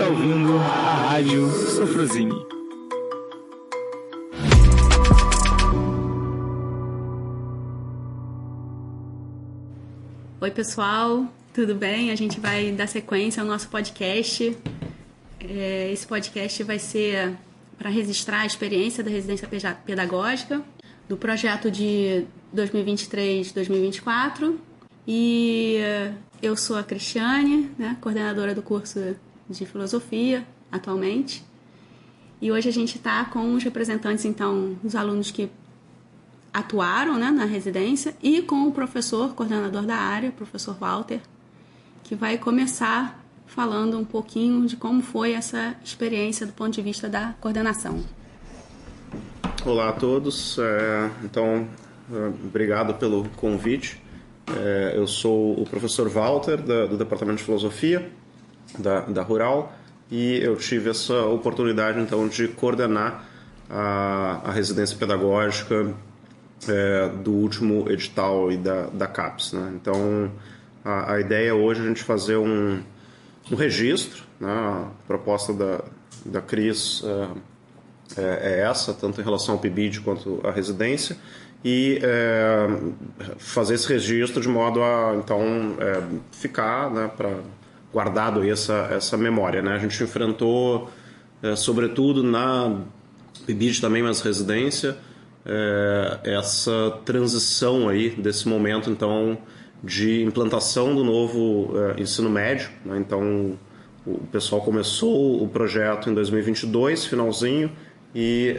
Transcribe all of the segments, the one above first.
está ouvindo a Rádio Sofrosine. Oi, pessoal, tudo bem? A gente vai dar sequência ao nosso podcast. Esse podcast vai ser para registrar a experiência da residência pedagógica do projeto de 2023-2024. E eu sou a Cristiane, né, coordenadora do curso de filosofia atualmente. E hoje a gente está com os representantes, então, dos alunos que atuaram, né, na residência e com o professor, coordenador da área, o professor Walter, que vai começar falando um pouquinho de como foi essa experiência do ponto de vista da coordenação. Olá a todos, então obrigado pelo convite. Eu sou o professor Walter do Departamento de Filosofia da Rural e eu tive essa oportunidade então de coordenar a residência pedagógica do último edital e da CAPES, né? Então a ideia hoje é a gente fazer um registro, né? A proposta da Cris é essa, tanto em relação ao PIBID quanto à residência, e fazer esse registro de modo a então ficar, né, guardado aí essa memória, né? A gente enfrentou, sobretudo na PIBID também, mas residência, essa transição aí desse momento então de implantação do novo ensino médio, né? Então o pessoal começou o projeto em 2022, finalzinho, e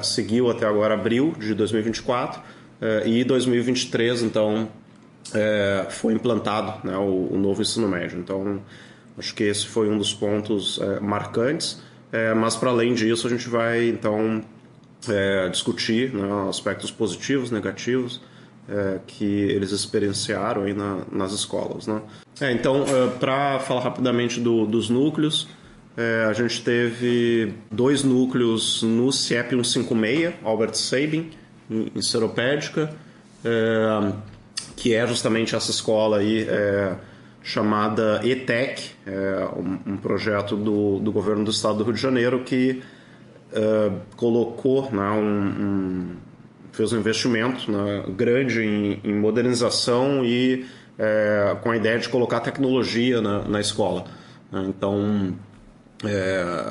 seguiu até agora abril de 2024, e 2023 então foi implantado, né, o novo ensino médio. Então acho que esse foi um dos pontos marcantes, mas para além disso a gente vai então discutir, né, aspectos positivos, negativos que eles experienciaram aí nas escolas, né? Então, para falar rapidamente dos núcleos, a gente teve 2 núcleos no CIEP 156, Albert Sabin, em Seropédica, que é justamente essa escola aí chamada ETEC, um projeto do governo do estado do Rio de Janeiro que colocou, né, fez um investimento, né, grande em modernização e com a ideia de colocar tecnologia na escola. Então,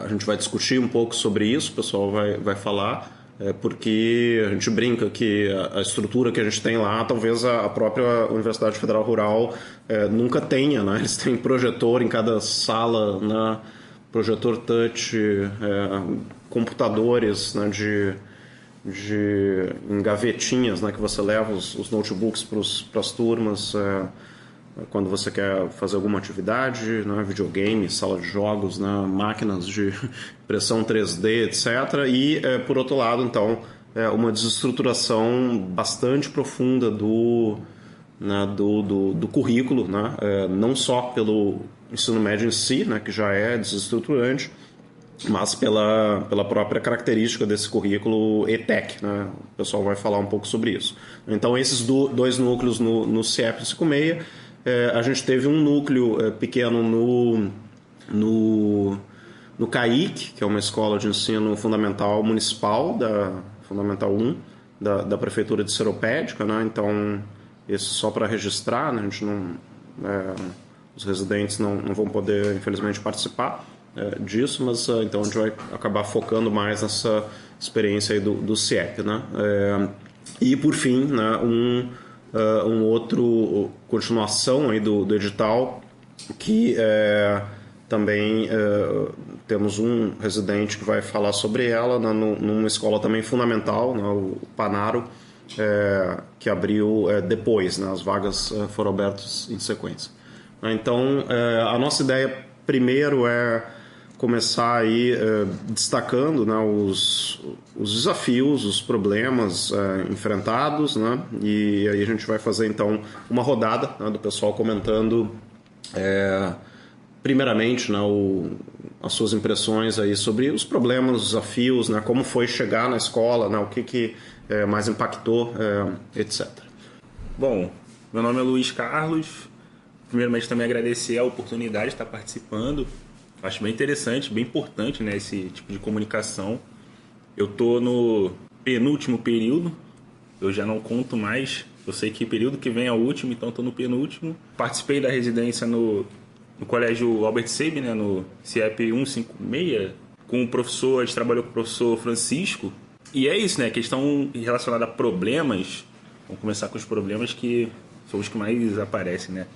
a gente vai discutir um pouco sobre isso, o pessoal vai falar, porque a gente brinca que a estrutura que a gente tem lá, talvez a própria Universidade Federal Rural nunca tenha, né? Eles têm projetor em cada sala, né? Projetor touch, computadores, né, em gavetinhas, né, que você leva os notebooks para as turmas quando você quer fazer alguma atividade, né, videogame, sala de jogos, né, máquinas de impressão 3D, etc. E, por outro lado, então, uma desestruturação bastante profunda do currículo, né, não só pelo ensino médio em si, né, que já é desestruturante, mas pela própria característica desse currículo ETEC, né? O pessoal vai falar um pouco sobre isso. Então, esses 2 núcleos no CIEP 56, a gente teve um núcleo pequeno no CAIC, que é uma escola de ensino fundamental municipal, Fundamental 1, da Prefeitura de Seropédica, né? Então, esse só para registrar, né? A gente não, os residentes não vão poder, infelizmente, participar disso, mas então a gente vai acabar focando mais nessa experiência aí do CIEP, né? E por fim, né, um outro continuação aí do edital, que também temos um residente que vai falar sobre ela, né, numa escola também fundamental, né, o Panaro, que abriu depois, né, as vagas foram abertas em sequência. Então, a nossa ideia primeiro é começar aí destacando, né, os desafios, os problemas enfrentados, né, e aí a gente vai fazer então uma rodada, né, do pessoal comentando primeiramente, né, as suas impressões aí sobre os problemas, os desafios, né, como foi chegar na escola, né, o que mais impactou, etc. Bom, meu nome é Luiz Carlos. Primeiramente também agradecer a oportunidade de estar participando Acho bem interessante, bem importante, né, esse tipo de comunicação. Eu tô no penúltimo período, eu já não conto mais. Eu sei que período que vem é o último, então estou no penúltimo. Participei da residência no colégio Albert Sabin, né, no CIEP 156, com o professor, a gente trabalhou com o professor Francisco. E é isso, né, questão relacionada a problemas. Vamos começar com os problemas que são os que mais aparecem, né.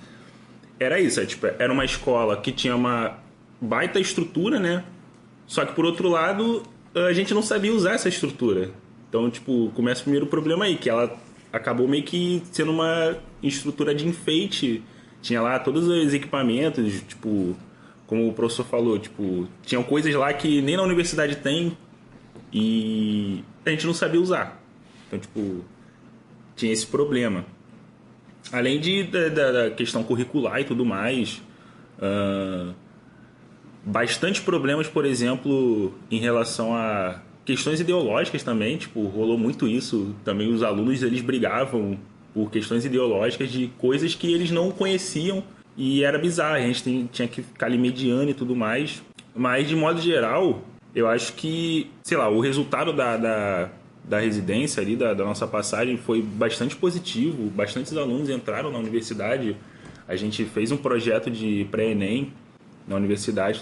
Era isso, era uma escola que tinha uma baita estrutura, né, só que por outro lado a gente não sabia usar essa estrutura. Então, começa o primeiro problema aí, que ela acabou meio que sendo uma estrutura de enfeite. Tinha lá todos os equipamentos, como o professor falou, tinham coisas lá que nem na universidade tem e a gente não sabia usar. Então, tinha esse problema. Além da questão curricular e tudo mais, bastante problemas, por exemplo, em relação a questões ideológicas também, rolou muito isso. Também os alunos, eles brigavam por questões ideológicas de coisas que eles não conheciam e era bizarro. A gente tinha que ficar ali mediando e tudo mais. Mas, de modo geral, eu acho que, sei lá, o resultado da residência ali, da nossa passagem, foi bastante positivo. Bastantes alunos entraram na universidade. A gente fez um projeto de pré-ENEM na universidade,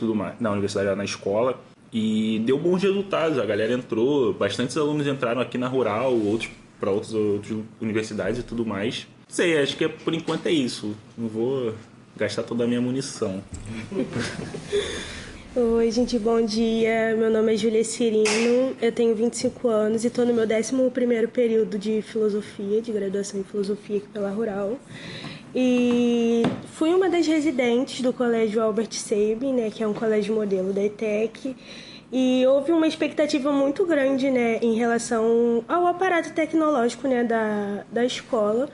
na escola. E deu bons resultados, a galera entrou, bastantes alunos entraram aqui na Rural, outros para outras universidades e tudo mais. Não sei, acho que por enquanto é isso. Não vou gastar toda a minha munição. Oi, gente, bom dia. Meu nome é Júlia Cirino, eu tenho 25 anos e estou no meu 11º período de filosofia, de graduação em filosofia aqui pela Rural. E fui uma das residentes do colégio Albert Sabin, né, que é um colégio modelo da ETEC, e houve uma expectativa muito grande, né, em relação ao aparato tecnológico, né, da escola,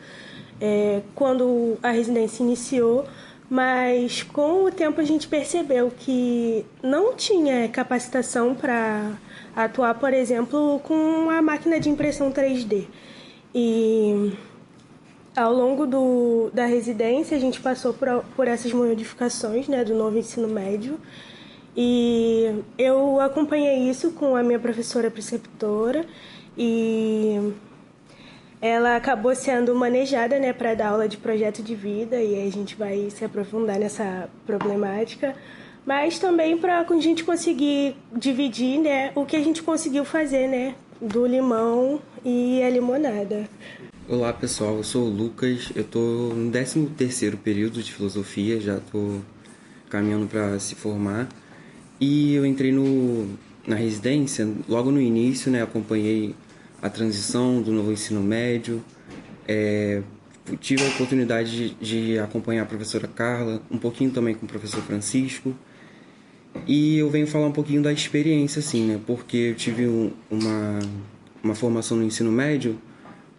quando a residência iniciou, mas com o tempo a gente percebeu que não tinha capacitação para atuar, por exemplo, com a máquina de impressão 3D. E ao longo da residência, a gente passou por essas modificações, né, do novo ensino médio. E eu acompanhei isso com a minha professora preceptora e ela acabou sendo manejada, né, para dar aula de projeto de vida, e aí a gente vai se aprofundar nessa problemática, mas também para a gente conseguir dividir, né, o que a gente conseguiu fazer, né, do limão e a limonada. Olá pessoal, eu sou o Lucas, eu estou no 13º período de filosofia, já estou caminhando para se formar e eu entrei na residência logo no início, né, acompanhei a transição do novo ensino médio, tive a oportunidade de acompanhar a professora Carla, um pouquinho também com o professor Francisco, e eu venho falar um pouquinho da experiência, assim, né, porque eu tive uma formação no ensino médio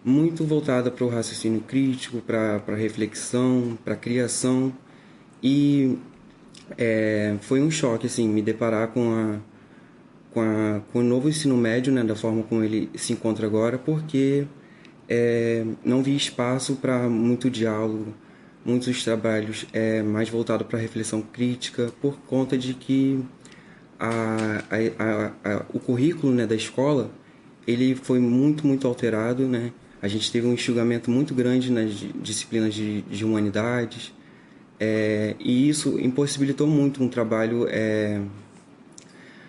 muito voltada para o raciocínio crítico, para a reflexão, para a criação, e foi um choque, assim, me deparar com o novo ensino médio, né, da forma como ele se encontra agora, porque não vi espaço para muito diálogo, muitos trabalhos mais voltados para a reflexão crítica, por conta de que o currículo, né, da escola ele foi muito, muito alterado, né? A gente teve um enxugamento muito grande nas disciplinas de humanidades, e isso impossibilitou muito um trabalho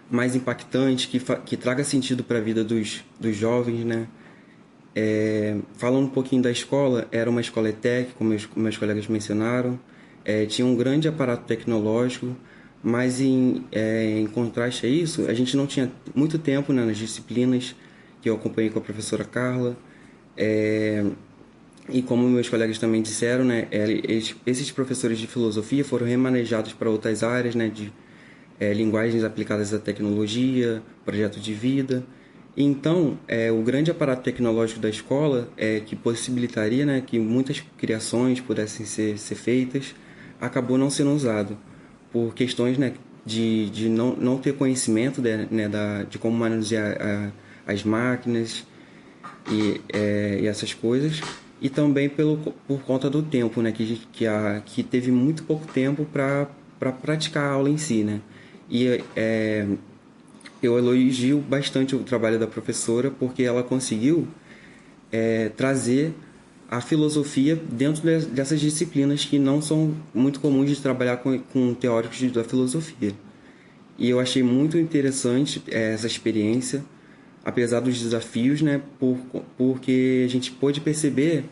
mais impactante, que traga sentido para a vida dos jovens, né? Falando um pouquinho da escola, era uma escola ETEC, como meus colegas mencionaram, tinha um grande aparato tecnológico, mas em contraste a isso, a gente não tinha muito tempo, né, nas disciplinas que eu acompanhei com a professora Carla, e como meus colegas também disseram, né, esses professores de filosofia foram remanejados para outras áreas, né, de linguagens aplicadas à tecnologia, projeto de vida. Então, o grande aparato tecnológico da escola, que possibilitaria, né, que muitas criações pudessem ser feitas, acabou não sendo usado por questões, né, de não ter conhecimento de como manusear as máquinas e essas coisas, e também por conta do tempo, né, que teve muito pouco tempo para praticar a aula em si, né? E eu elogio bastante o trabalho da professora, porque ela conseguiu trazer a filosofia dentro dessas disciplinas que não são muito comuns de trabalhar com teóricos da filosofia. E eu achei muito interessante essa experiência, apesar dos desafios, né, porque a gente pôde perceber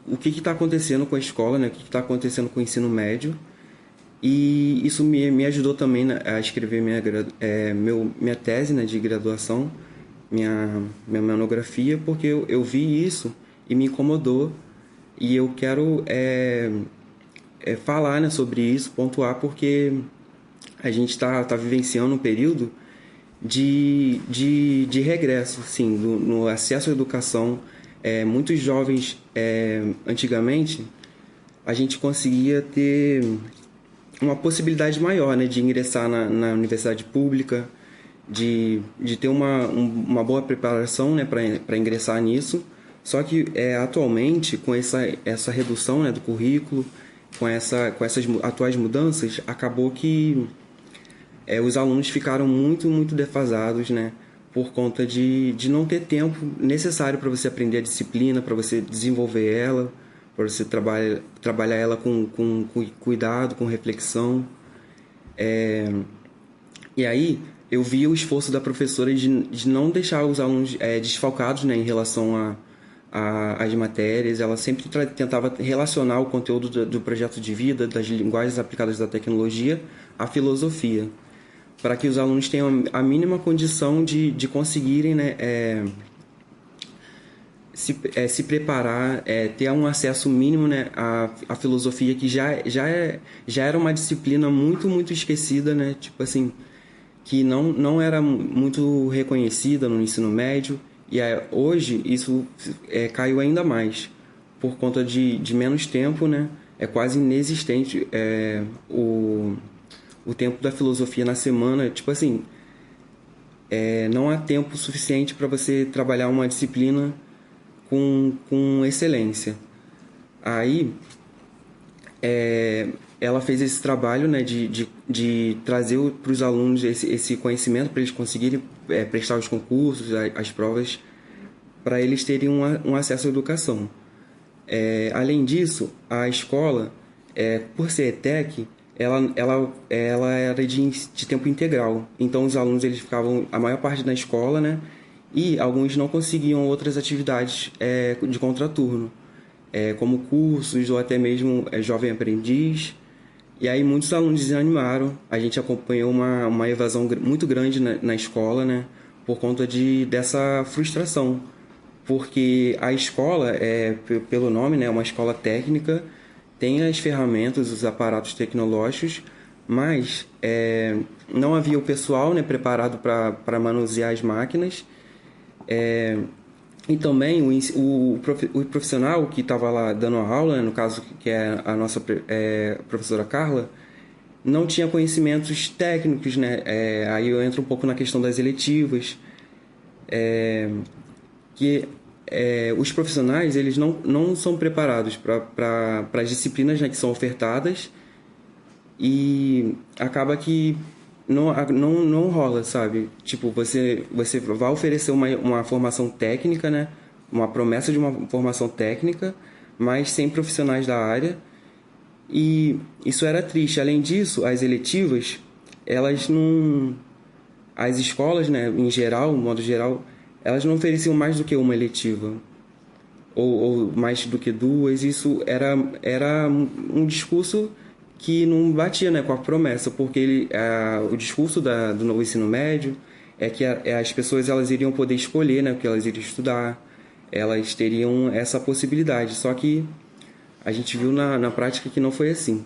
o que está acontecendo com a escola, né, o que está acontecendo com o ensino médio. E isso me ajudou também a escrever minha tese, né, de graduação, minha monografia, porque eu vi isso e me incomodou. E eu quero falar, né, sobre isso, pontuar, porque a gente está vivenciando um período de regresso, sim, no acesso à educação. Muitos jovens, antigamente, a gente conseguia ter uma possibilidade maior, né, de ingressar na universidade pública, de ter uma boa preparação, né, para ingressar nisso. Só que atualmente, com essa redução, né, do currículo, com essas atuais mudanças, acabou que os alunos ficaram muito, muito defasados, né, por conta de não ter tempo necessário para você aprender a disciplina, para você desenvolver ela, para você trabalhar ela com cuidado, com reflexão. E aí eu vi o esforço da professora de não deixar os alunos desfalcados, né, em relação às matérias. Ela sempre tentava relacionar o conteúdo do projeto de vida, das linguagens aplicadas da tecnologia, à filosofia, para que os alunos tenham a mínima condição de conseguirem, né, se preparar, ter um acesso mínimo, né, à filosofia, que já era uma disciplina muito, muito esquecida, né, tipo assim, que não era muito reconhecida no ensino médio, e hoje isso caiu ainda mais, por conta de menos tempo, né, é quase inexistente o tempo da filosofia na semana, tipo assim, não há tempo suficiente para você trabalhar uma disciplina com excelência. Aí ela fez esse trabalho, né, de trazer para os alunos esse conhecimento, para eles conseguirem prestar os concursos, as provas, para eles terem um acesso à educação. Além disso, a escola, por ser ETEC, ela era de tempo integral. Então os alunos eles ficavam a maior parte na escola, né? E alguns não conseguiam outras atividades de contraturno, como cursos ou até mesmo jovem aprendiz. E aí muitos alunos desanimaram. A gente acompanhou uma evasão muito grande na escola, né? Por conta dessa frustração. Porque a escola, pelo nome, né, é uma escola técnica, tem as ferramentas, os aparatos tecnológicos, mas não havia o pessoal, né, preparado para manusear as máquinas. E também o profissional que estava lá dando a aula, né, no caso que é a nossa professora Carla, não tinha conhecimentos técnicos, né? Aí eu entro um pouco na questão das eletivas, que os profissionais eles não são preparados para as disciplinas, né, que são ofertadas, e acaba que não rola, sabe? Tipo, você vai oferecer uma formação técnica, né? Uma promessa de uma formação técnica, mas sem profissionais da área. E isso era triste. Além disso, as eletivas, elas não... As escolas, né, em geral, no modo geral, elas não ofereciam mais do que uma eletiva. Ou mais do que duas. Isso era um discurso que não batia, né, com a promessa, porque o discurso do novo ensino médio é que as pessoas elas iriam poder escolher, né, o que elas iriam estudar, elas teriam essa possibilidade, só que a gente viu na prática que não foi assim.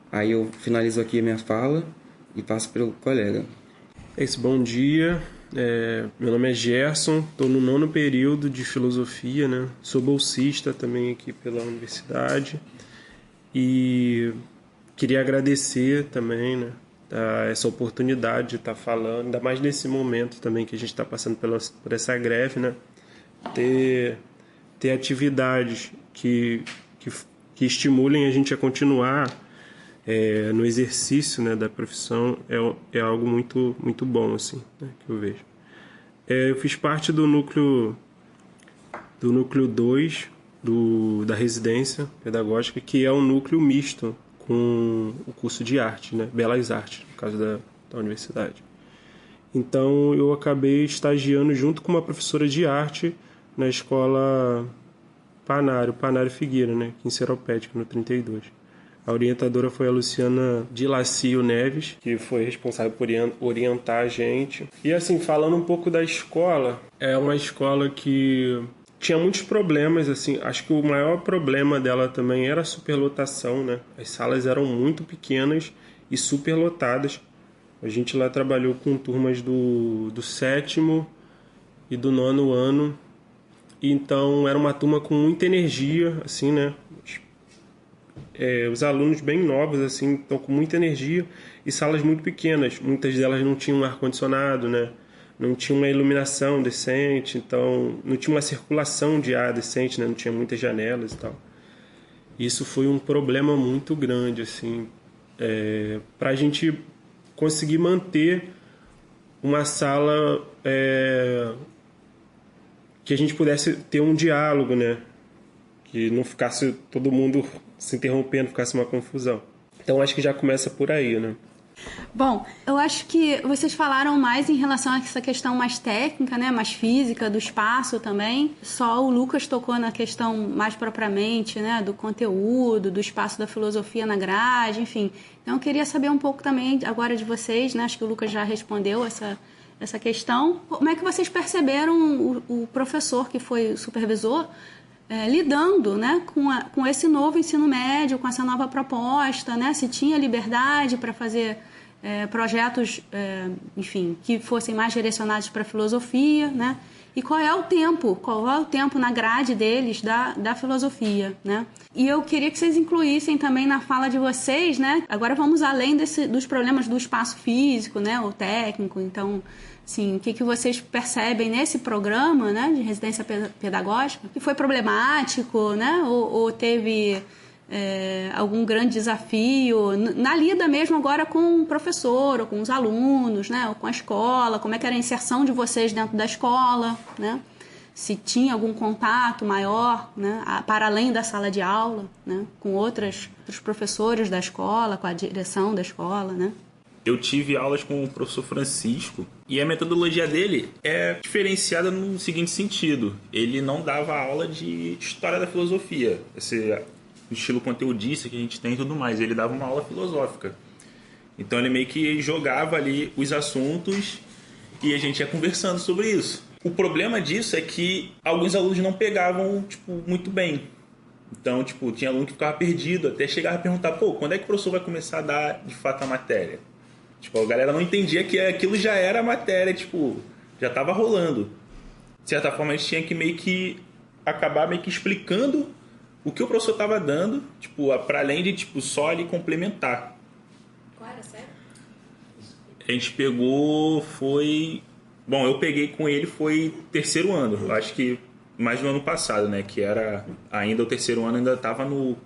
Aí eu finalizo aqui a minha fala e passo para o colega. Bom dia, meu nome é Gerson, estou no 9º período de filosofia, né? Sou bolsista também aqui pela universidade e queria agradecer também, né, essa oportunidade de estar falando, ainda mais nesse momento também que a gente está passando por essa greve, né, ter atividades que estimulem a gente a continuar no exercício, né, da profissão é algo muito, muito bom, assim, né, que eu vejo. Eu fiz parte do núcleo 2 da residência pedagógica, que é um núcleo misto com o curso de arte, né, Belas Artes, no caso da universidade. Então eu acabei estagiando junto com uma professora de arte na escola Panário Figueira, né, aqui em Seropédica, no 32. A orientadora foi a Luciana de Lacio Neves, que foi responsável por orientar a gente. E assim, falando um pouco da escola, é uma escola que tinha muitos problemas, assim, acho que o maior problema dela também era a superlotação, né? As salas eram muito pequenas e superlotadas. A gente lá trabalhou com turmas do 7º e do 9º ano. Então era uma turma com muita energia, assim, né? Os alunos bem novos, assim, estão com muita energia e salas muito pequenas. Muitas delas não tinham ar-condicionado, né? Não tinha uma iluminação decente, então não tinha uma circulação de ar decente, né? Não tinha muitas janelas e tal. Isso foi um problema muito grande, assim, para a gente conseguir manter uma sala que a gente pudesse ter um diálogo, né? Que não ficasse todo mundo se interrompendo, ficasse uma confusão. Então acho que já começa por aí, né? Bom, eu acho que vocês falaram mais em relação a essa questão mais técnica, né, mais física, do espaço também. Só o Lucas tocou na questão mais propriamente, né, do conteúdo, do espaço da filosofia na grade, enfim. Então eu queria saber um pouco também agora de vocês, né, acho que o Lucas já respondeu essa questão. Como é que vocês perceberam o professor que foi o supervisor lidando, né, com esse novo ensino médio, com essa nova proposta, né, se tinha liberdade para fazer projetos, enfim, que fossem mais direcionados para a filosofia, né, e qual é o tempo na grade deles da filosofia, né. E eu queria que vocês incluíssem também na fala de vocês, né, agora vamos além dos problemas do espaço físico, né, ou técnico, então, sim, o que vocês percebem nesse programa, né, de residência pedagógica, que foi problemático, né, ou teve algum grande desafio na lida mesmo agora com o professor, ou com os alunos, né, ou com a escola, como é que era a inserção de vocês dentro da escola, né, se tinha algum contato maior, né, para além da sala de aula, né, com outros professores da escola, com a direção da escola, né. Eu tive aulas com o professor Francisco e a metodologia dele é diferenciada no seguinte sentido. Ele não dava aula de história da filosofia, esse estilo conteudista que a gente tem e tudo mais. Ele dava uma aula filosófica. Então ele meio que jogava ali os assuntos e a gente ia conversando sobre isso. O problema disso é que alguns alunos não pegavam muito bem. Então, tinha aluno que ficava perdido, até chegava a perguntar, quando é que o professor vai começar a dar de fato a matéria? A galera não entendia que aquilo já era a matéria, já estava rolando. De certa forma, a gente tinha que acabar explicando o que o professor estava dando, para além de só ali complementar. Qual era a série? A gente pegou, eu peguei com ele, foi 3º ano. Eu acho que mais no ano passado, né? Que era ainda o 3º ano, ainda estava no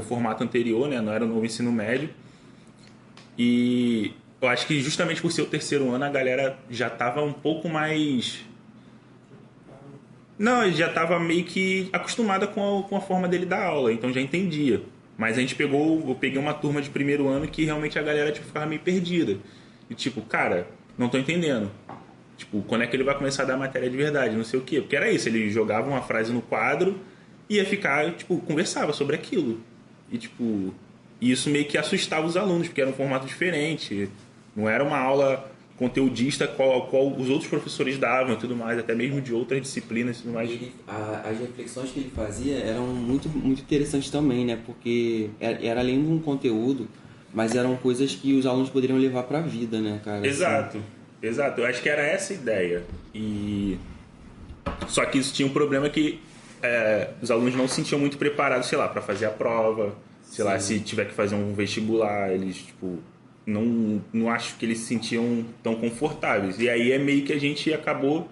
formato anterior, né? Não era o novo ensino médio. E eu acho que justamente por ser o 3º ano, a galera já estava um pouco mais... Não, já estava meio que acostumada com a forma dele dar aula, então já entendia. Mas eu peguei uma turma de 1º ano que realmente a galera ficava meio perdida. E cara, não tô entendendo. Quando é que ele vai começar a dar matéria de verdade, não sei o quê. Porque era isso, ele jogava uma frase no quadro e ia ficar, conversava sobre aquilo. E isso meio que assustava os alunos, porque era um formato diferente. Não era uma aula conteudista qual os outros professores davam e tudo mais, até mesmo de outras disciplinas e tudo mais. As reflexões que ele fazia eram muito, muito interessantes também, né? Porque era além de um conteúdo, mas eram coisas que os alunos poderiam levar para a vida, né, cara? Exato, exato. Eu acho que era essa a ideia. Só que isso tinha um problema que os alunos não se sentiam muito preparados, para fazer a prova. Lá, se tiver que fazer um vestibular, eles, não acho que eles se sentiam tão confortáveis. E aí é meio que a gente acabou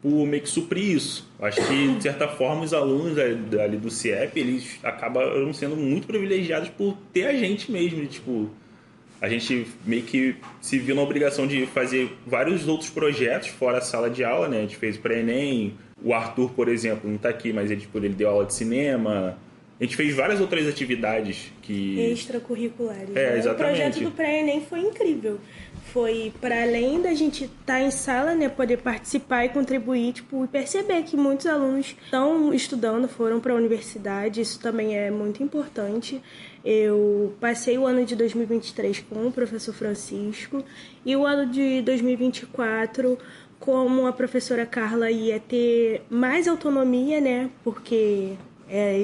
por meio que suprir isso. Acho que, de certa forma, os alunos ali do CIEP, eles acabam sendo muito privilegiados por ter a gente mesmo, tipo... A gente meio que se viu na obrigação de fazer vários outros projetos fora a sala de aula, né? A gente fez pré-ENEM, o Arthur, por exemplo, não está aqui, mas ele deu aula de cinema. A gente fez várias outras atividades que... extracurriculares. Né? Exatamente. O projeto do pré-ENEM foi incrível. Foi para além da gente estar em sala, né, poder participar e contribuir, tipo, e perceber que muitos alunos estão estudando, foram para a universidade, isso também é muito importante. Eu passei o ano de 2023 com o professor Francisco e o ano de 2024, como a professora Carla ia ter mais autonomia, né, porque...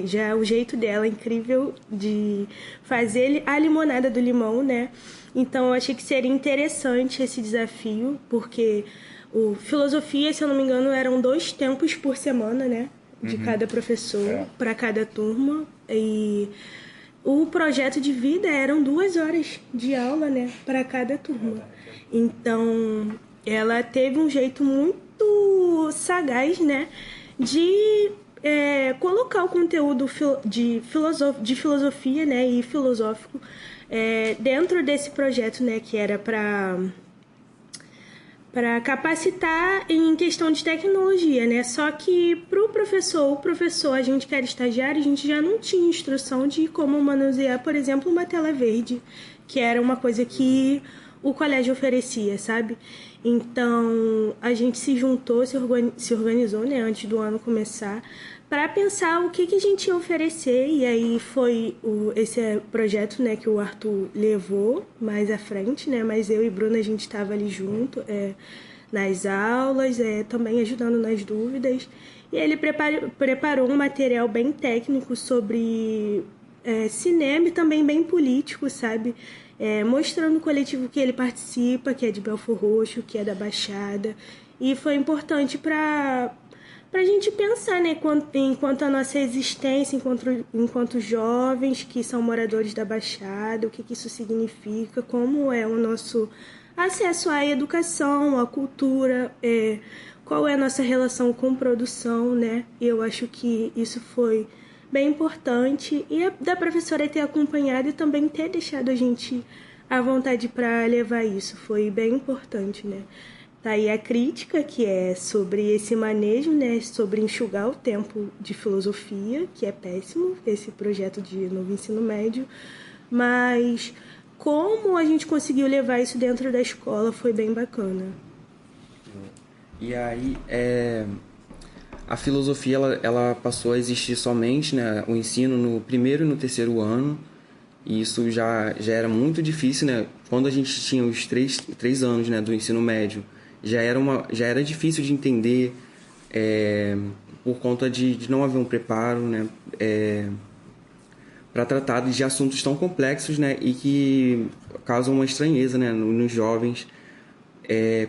já é o jeito dela incrível de fazer a limonada do limão, né? Então eu achei que seria interessante esse desafio, porque o filosofia, se eu não me engano, eram 2 tempos por semana, né? De cada professor, para cada turma. E o projeto de vida eram 2 horas de aula, né? Para cada turma. Então ela teve um jeito muito sagaz, né? De colocar o conteúdo de filosofia, né, e filosófico dentro desse projeto, né, que era para capacitar em questão de tecnologia, né? Só que para o professor, a gente que era estagiário, a gente já não tinha instrução de como manusear, por exemplo, uma tela verde, que era uma coisa que o colégio oferecia, sabe? Então, a gente se juntou, se organizou, né, antes do ano começar, para pensar o que a gente ia oferecer, e aí foi esse projeto, né, que o Arthur levou mais à frente, né, mas eu e Bruna, a gente estava ali junto, nas aulas, também ajudando nas dúvidas, e ele preparou um material bem técnico sobre cinema e também bem político, sabe? Mostrando o coletivo que ele participa, que é de Belfor Roxo, que é da Baixada, e foi importante para a gente pensar, né, enquanto a nossa existência, enquanto jovens que são moradores da Baixada, o que isso significa, como é o nosso acesso à educação, à cultura, qual é a nossa relação com produção, né? E eu acho que isso foi bem importante, e da professora ter acompanhado e também ter deixado a gente à vontade para levar isso, foi bem importante, né? Tá aí a crítica, que é sobre esse manejo, né, sobre enxugar o tempo de filosofia, que é péssimo, esse projeto de novo ensino médio, mas como a gente conseguiu levar isso dentro da escola foi bem bacana. E aí, a filosofia ela passou a existir somente, né, o ensino no primeiro e no terceiro ano, e isso já era muito difícil, né? Quando a gente tinha os três anos, né, do ensino médio, já era difícil de entender, por conta de não haver um preparo, né, para tratar de assuntos tão complexos, né, e que causam uma estranheza, né, nos jovens.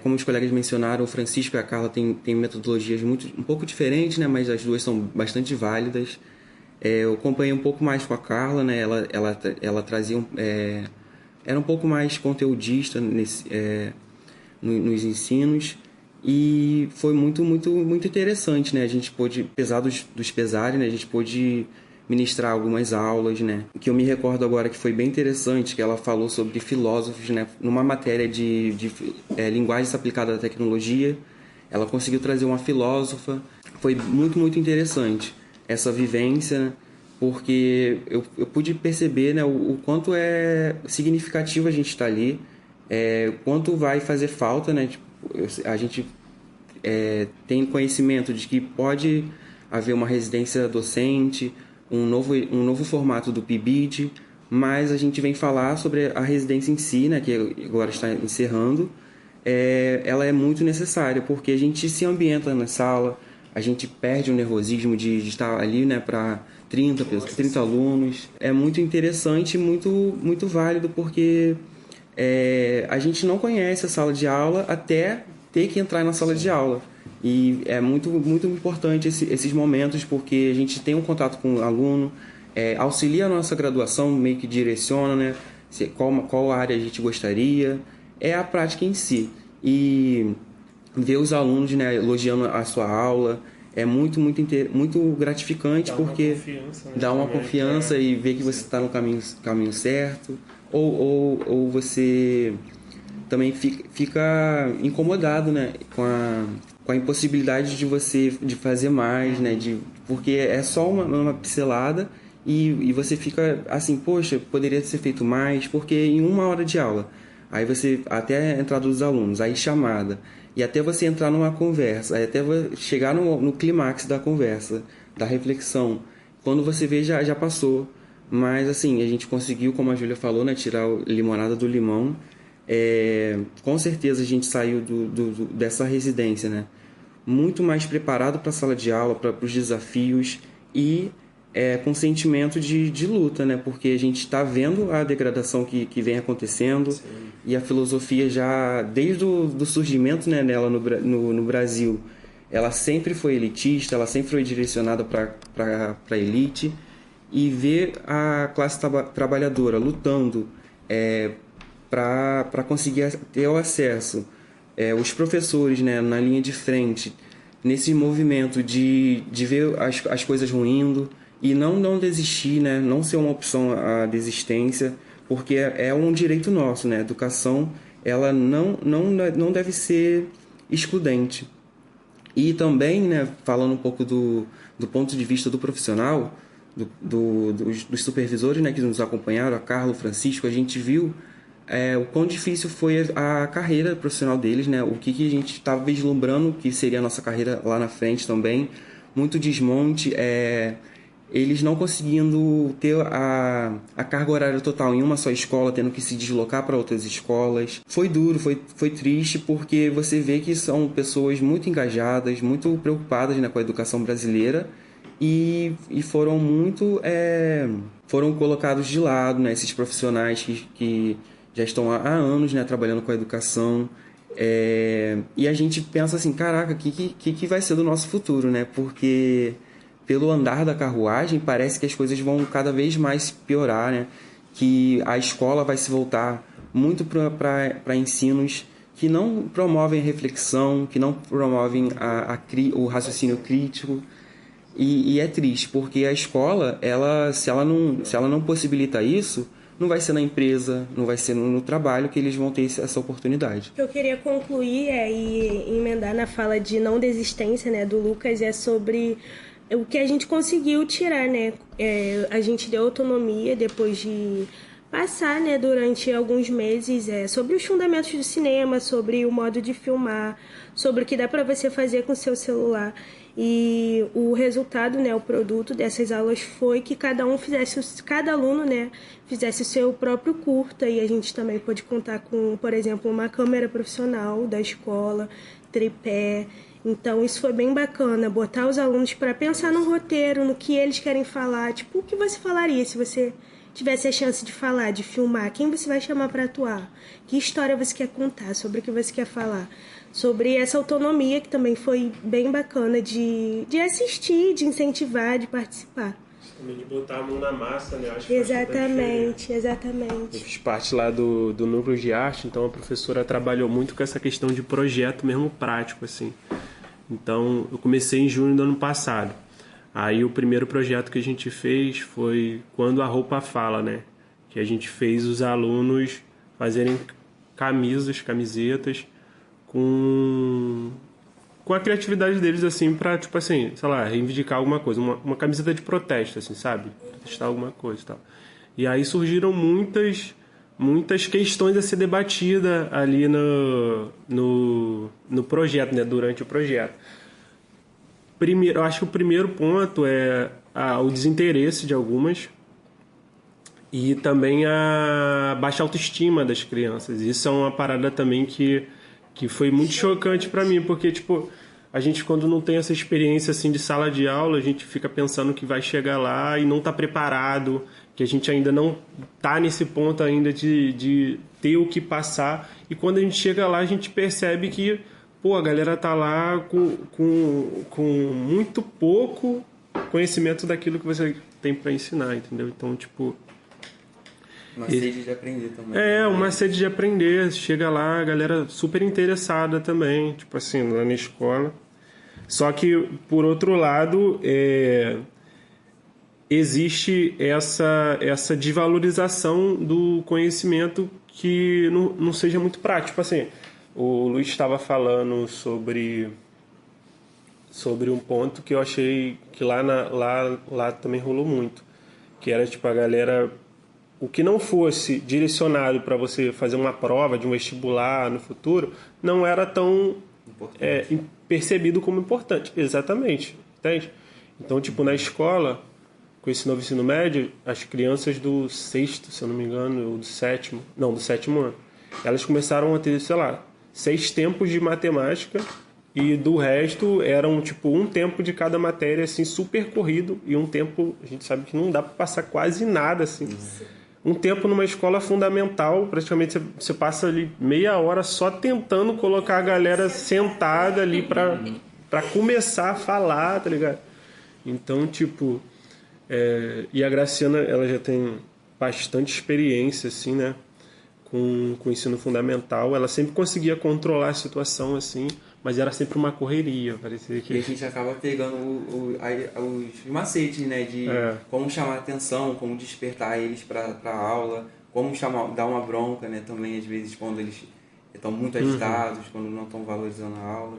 Como os colegas mencionaram, o Francisco e a Carla têm metodologias um pouco diferentes, né, mas as duas são bastante válidas. Eu acompanhei um pouco mais com a Carla, né, ela trazia era um pouco mais conteudista nos ensinos, e foi muito, muito, muito interessante, né, a gente pôde, apesar dos pesares, né, a gente pôde ministrar algumas aulas, né, o que eu me recordo agora que foi bem interessante, que ela falou sobre filósofos, né, numa matéria de linguagens aplicadas à tecnologia. Ela conseguiu trazer uma filósofa, foi muito, muito interessante essa vivência, né, porque eu pude perceber, né, o quanto é significativo a gente estar ali, quanto vai fazer falta, né, tipo, a gente tem conhecimento de que pode haver uma residência docente, um novo formato do PIBID, mas a gente vem falar sobre a residência em si, né, que agora está encerrando. Ela é muito necessária, porque a gente se ambienta na sala, a gente perde o nervosismo de estar ali, né, para 30 alunos. É muito interessante, muito, muito válido, porque a gente não conhece a sala de aula até ter que entrar na sala de aula. E é muito, muito importante esses momentos, porque a gente tem um contato com o aluno, auxilia a nossa graduação, meio que direciona, né, qual área a gente gostaria, a prática em si. E ver os alunos, né, elogiando a sua aula é muito gratificante, porque dá uma confiança e ver que você está no caminho certo, ou você também fica incomodado, né, com a impossibilidade de fazer mais, né, porque é só uma pincelada e você fica assim, poxa, poderia ser feito mais, porque em 1 hora de aula, aí você, até a entrada dos alunos, aí chamada, e até você entrar numa conversa, aí até chegar no clímax da conversa, da reflexão, quando você vê já passou. Mas assim, a gente conseguiu, como a Júlia falou, né, tirar a limonada do limão. Com certeza a gente saiu dessa residência, né, muito mais preparado para a sala de aula, para os desafios e com sentimento de luta, né, porque a gente está vendo a degradação que vem acontecendo. Sim. E a filosofia já, desde o surgimento, né, dela no Brasil, ela sempre foi elitista, ela sempre foi direcionada para a elite, e ver a classe trabalhadora lutando para conseguir ter o acesso, os professores, né, na linha de frente, nesse movimento de ver as coisas ruindo e não desistir, né, não ser uma opção a desistência, porque é um direito nosso, né? A educação, ela não deve ser excludente. E também, né, falando um pouco do ponto de vista do profissional, dos supervisores, né, que nos acompanharam, a Carla, o Francisco, a gente viu o quão difícil foi a carreira profissional deles, né? O que a gente estava vislumbrando que seria a nossa carreira lá na frente também. Muito desmonte, eles não conseguindo ter a carga horária total em uma só escola, tendo que se deslocar para outras escolas. Foi duro, foi triste, porque você vê que são pessoas muito engajadas, muito preocupadas, né, com a educação brasileira, e foram foram colocados de lado, né, esses profissionais que já estão há anos, né, trabalhando com a educação. E a gente pensa assim, caraca, o que vai ser do nosso futuro, né? Porque pelo andar da carruagem, parece que as coisas vão cada vez mais piorar, né? Que a escola vai se voltar muito para ensinos que não promovem a reflexão, que não promovem o raciocínio crítico. E é triste, porque a escola, se ela não possibilita isso, não vai ser na empresa, não vai ser no trabalho que eles vão ter essa oportunidade. O que eu queria concluir e emendar na fala de não desistência, né, do Lucas, é sobre o que a gente conseguiu tirar, né? A gente deu autonomia depois de passar, né, durante alguns meses sobre os fundamentos do cinema, sobre o modo de filmar, sobre o que dá para você fazer com o seu celular. E o resultado, né, o produto dessas aulas foi que cada aluno, né, fizesse o seu próprio curta, e a gente também pôde contar com, por exemplo, uma câmera profissional da escola, tripé. Então isso foi bem bacana, botar os alunos para pensar no roteiro, no que eles querem falar, tipo, o que você falaria se você tivesse a chance de falar, de filmar, quem você vai chamar para atuar, que história você quer contar, sobre o que você quer falar, sobre essa autonomia que também foi bem bacana de assistir, de incentivar, de participar. Também de botar a mão na massa, né? Acho que exatamente. Eu fiz parte lá do núcleo de arte, então a professora trabalhou muito com essa questão de projeto mesmo prático, assim. Então eu comecei em junho do ano passado. Aí o primeiro projeto que a gente fez foi Quando a Roupa Fala, né? Que a gente fez os alunos fazerem camisetas com a criatividade deles, assim, pra, tipo assim, sei lá, reivindicar alguma coisa. Uma camiseta de protesto, assim, sabe? Protestar alguma coisa e tal. E aí surgiram muitas questões a ser debatida ali no projeto, né? Durante o projeto. Eu acho que o primeiro ponto é o desinteresse de algumas e também a baixa autoestima das crianças. Isso é uma parada também que foi muito chocante para mim, porque, tipo, a gente, quando não tem essa experiência, assim, de sala de aula, a gente fica pensando que vai chegar lá e não tá preparado, que a gente ainda não tá nesse ponto ainda de ter o que passar. E quando a gente chega lá, a gente percebe que, pô, a galera tá lá com muito pouco conhecimento daquilo que você tem para ensinar, entendeu? Então, tipo, Uma sede de aprender também. Uma sede de aprender. Chega lá, a galera super interessada também, tipo assim, lá na escola. Só que, por outro lado, existe essa desvalorização do conhecimento que não seja muito prático. Tipo assim, o Luiz estava falando sobre um ponto que eu achei que lá também rolou muito, que era tipo a galera, o que não fosse direcionado para você fazer uma prova de um vestibular no futuro, não era tão percebido como importante. Exatamente, entende? Então, tipo, na escola, com esse novo ensino médio, as crianças do 6º, se eu não me engano, ou do 7º ano, elas começaram a ter, sei lá, 6 tempos de matemática, e do resto eram tipo um tempo de cada matéria, assim, super corrido, e um tempo, a gente sabe que não dá para passar quase nada, assim. Um tempo numa escola fundamental, praticamente você passa ali meia hora só tentando colocar a galera sentada ali para começar a falar, tá ligado? Então, tipo, e a Graciana, ela já tem bastante experiência, assim, né, com o ensino fundamental. Ela sempre conseguia controlar a situação, assim, mas era sempre uma correria, parecia que... E a gente acaba pegando os macetes, né, de como chamar a atenção, como despertar eles para a aula, como dar uma bronca, né, também, às vezes, quando eles estão muito agitados, quando não estão valorizando a aula.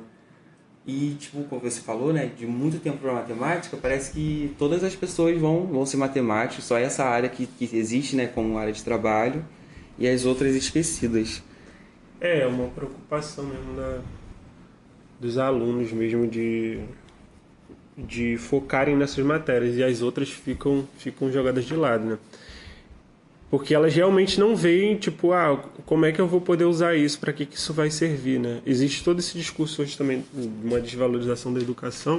E, tipo, como você falou, né, de muito tempo para matemática, parece que todas as pessoas vão ser matemáticos, só essa área que existe, né, como área de trabalho, e as outras esquecidas. É uma preocupação mesmo dos alunos mesmo de focarem nessas matérias, e as outras ficam jogadas de lado, né? Porque elas realmente não veem, tipo, como é que eu vou poder usar isso, para que isso vai servir, né? Existe todo esse discurso hoje também, uma desvalorização da educação,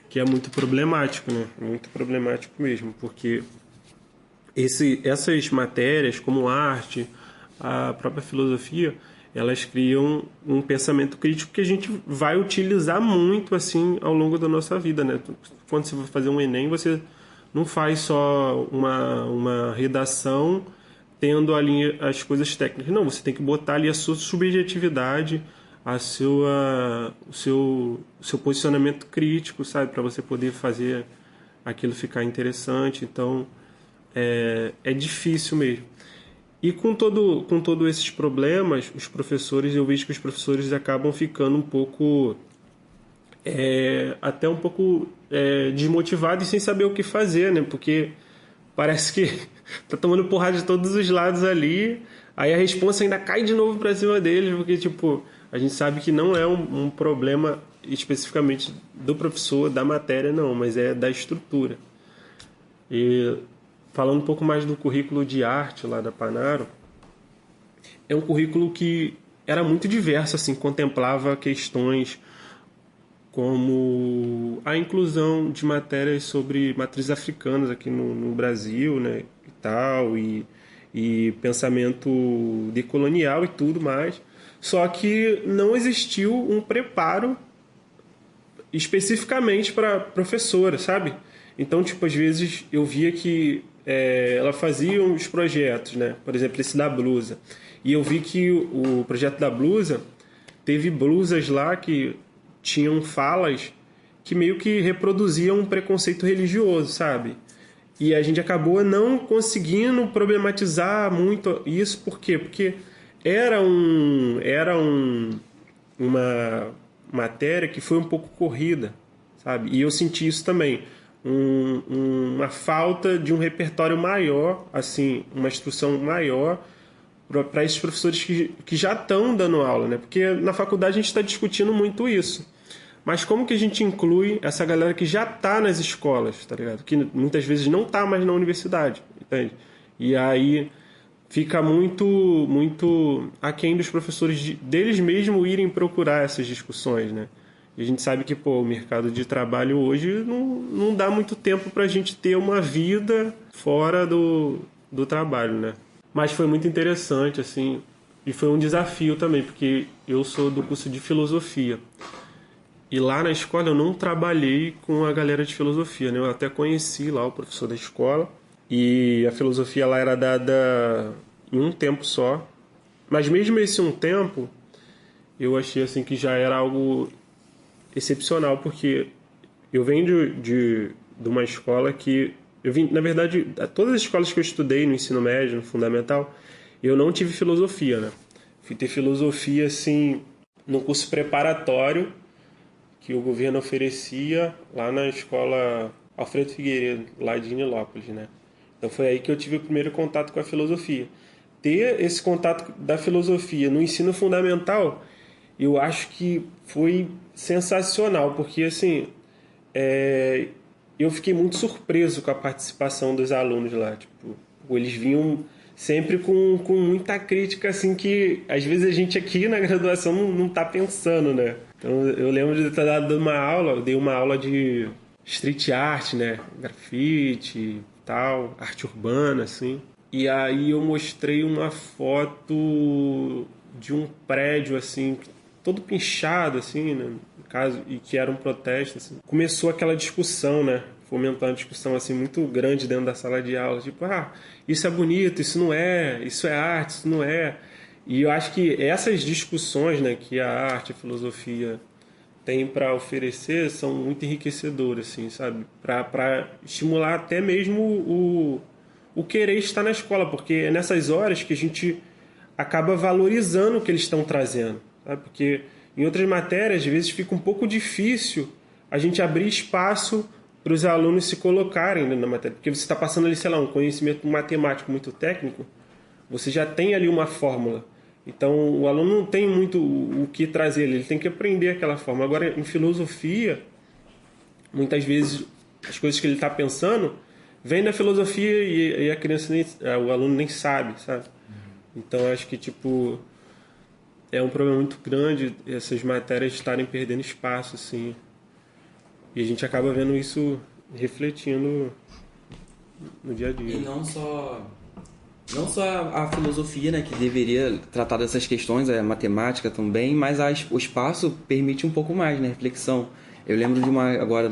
que é muito problemático, né? Muito problemático mesmo, porque essas matérias, como arte, a própria filosofia, elas criam um pensamento crítico que a gente vai utilizar muito, assim, ao longo da nossa vida, né? Quando você vai fazer um Enem, você não faz só uma redação tendo ali as coisas técnicas. Não, você tem que botar ali a sua subjetividade, o seu posicionamento crítico, sabe? Para você poder fazer aquilo ficar interessante. Então, é difícil mesmo. E com todos esses problemas, eu vejo que os professores acabam ficando um pouco... até um pouco desmotivado e sem saber o que fazer, né? Porque parece que tá tomando porrada de todos os lados ali, aí a responsa ainda cai de novo para cima deles, porque, tipo, a gente sabe que não é um problema especificamente do professor, da matéria, não, mas é da estrutura. E falando um pouco mais do currículo de arte lá da Panaro, é um currículo que era muito diverso, assim, contemplava questões como a inclusão de matérias sobre matrizes africanas aqui no Brasil, né, e tal, e pensamento decolonial e tudo mais. Só que não existiu um preparo especificamente para professora, sabe? Então, tipo, às vezes eu via que ela fazia uns projetos, né? Por exemplo, esse da blusa. E eu vi que o projeto da blusa teve blusas lá que tinham falas que meio que reproduziam um preconceito religioso, sabe? E a gente acabou não conseguindo problematizar muito isso. Por quê? Porque era uma matéria que foi um pouco corrida, sabe? E eu senti isso também. Uma falta de um repertório maior, assim, uma instrução maior para esses professores que já estão dando aula, né? Porque na faculdade a gente está discutindo muito isso. Mas como que a gente inclui essa galera que já está nas escolas, tá ligado? Que muitas vezes não está mais na universidade, entende? E aí fica muito aquém dos professores deles mesmos irem procurar essas discussões, né? E a gente sabe que, o mercado de trabalho hoje não dá muito tempo para a gente ter uma vida fora do trabalho, né? Mas foi muito interessante, assim, e foi um desafio também, porque eu sou do curso de filosofia. E lá na escola eu não trabalhei com a galera de filosofia, né? Eu até conheci lá o professor da escola, e a filosofia ela era dada em um tempo só. Mas mesmo esse um tempo, eu achei assim que já era algo excepcional, porque eu venho de uma escola que... na verdade, todas as escolas que eu estudei no ensino médio, no fundamental, eu não tive filosofia, né? Fui ter filosofia, assim, no curso preparatório que o governo oferecia lá na escola Alfredo Figueiredo, lá de Nilópolis, né? Então foi aí que eu tive o primeiro contato com a filosofia. Ter esse contato da filosofia no ensino fundamental, eu acho que foi sensacional, porque, assim, eu fiquei muito surpreso com a participação dos alunos lá. Tipo, eles vinham sempre com muita crítica, assim, que às vezes a gente aqui na graduação não está pensando, né? Então eu lembro de ter dado uma aula, eu dei uma aula de street art, né? Grafite e tal, arte urbana, assim. E aí eu mostrei uma foto de um prédio, assim, todo pinchado, assim, né? No caso, e que era um protesto, assim. Começou aquela discussão, né? Fomentou uma discussão, assim, muito grande dentro da sala de aula. Tipo, isso é bonito, isso não é, isso é arte, isso não é. E eu acho que essas discussões, né, que a arte, a filosofia tem para oferecer são muito enriquecedoras, assim, sabe? Para estimular até mesmo o querer estar na escola, porque é nessas horas que a gente acaba valorizando o que eles estão trazendo, sabe? Porque em outras matérias, às vezes, fica um pouco difícil a gente abrir espaço para os alunos se colocarem na matéria, porque você está passando ali, sei lá, um conhecimento matemático muito técnico, você já tem ali uma fórmula. Então, o aluno não tem muito o que trazer, ele tem que aprender aquela forma. Agora, em filosofia, muitas vezes, as coisas que ele está pensando vêm da filosofia e a criança, o aluno nem sabe. Então, acho que, tipo, é um problema muito grande essas matérias estarem perdendo espaço, assim. E a gente acaba vendo isso refletindo no dia a dia. E não só a filosofia, né, que deveria tratar dessas questões, a matemática também, mas o espaço permite um pouco mais, né, reflexão. Eu lembro de uma agora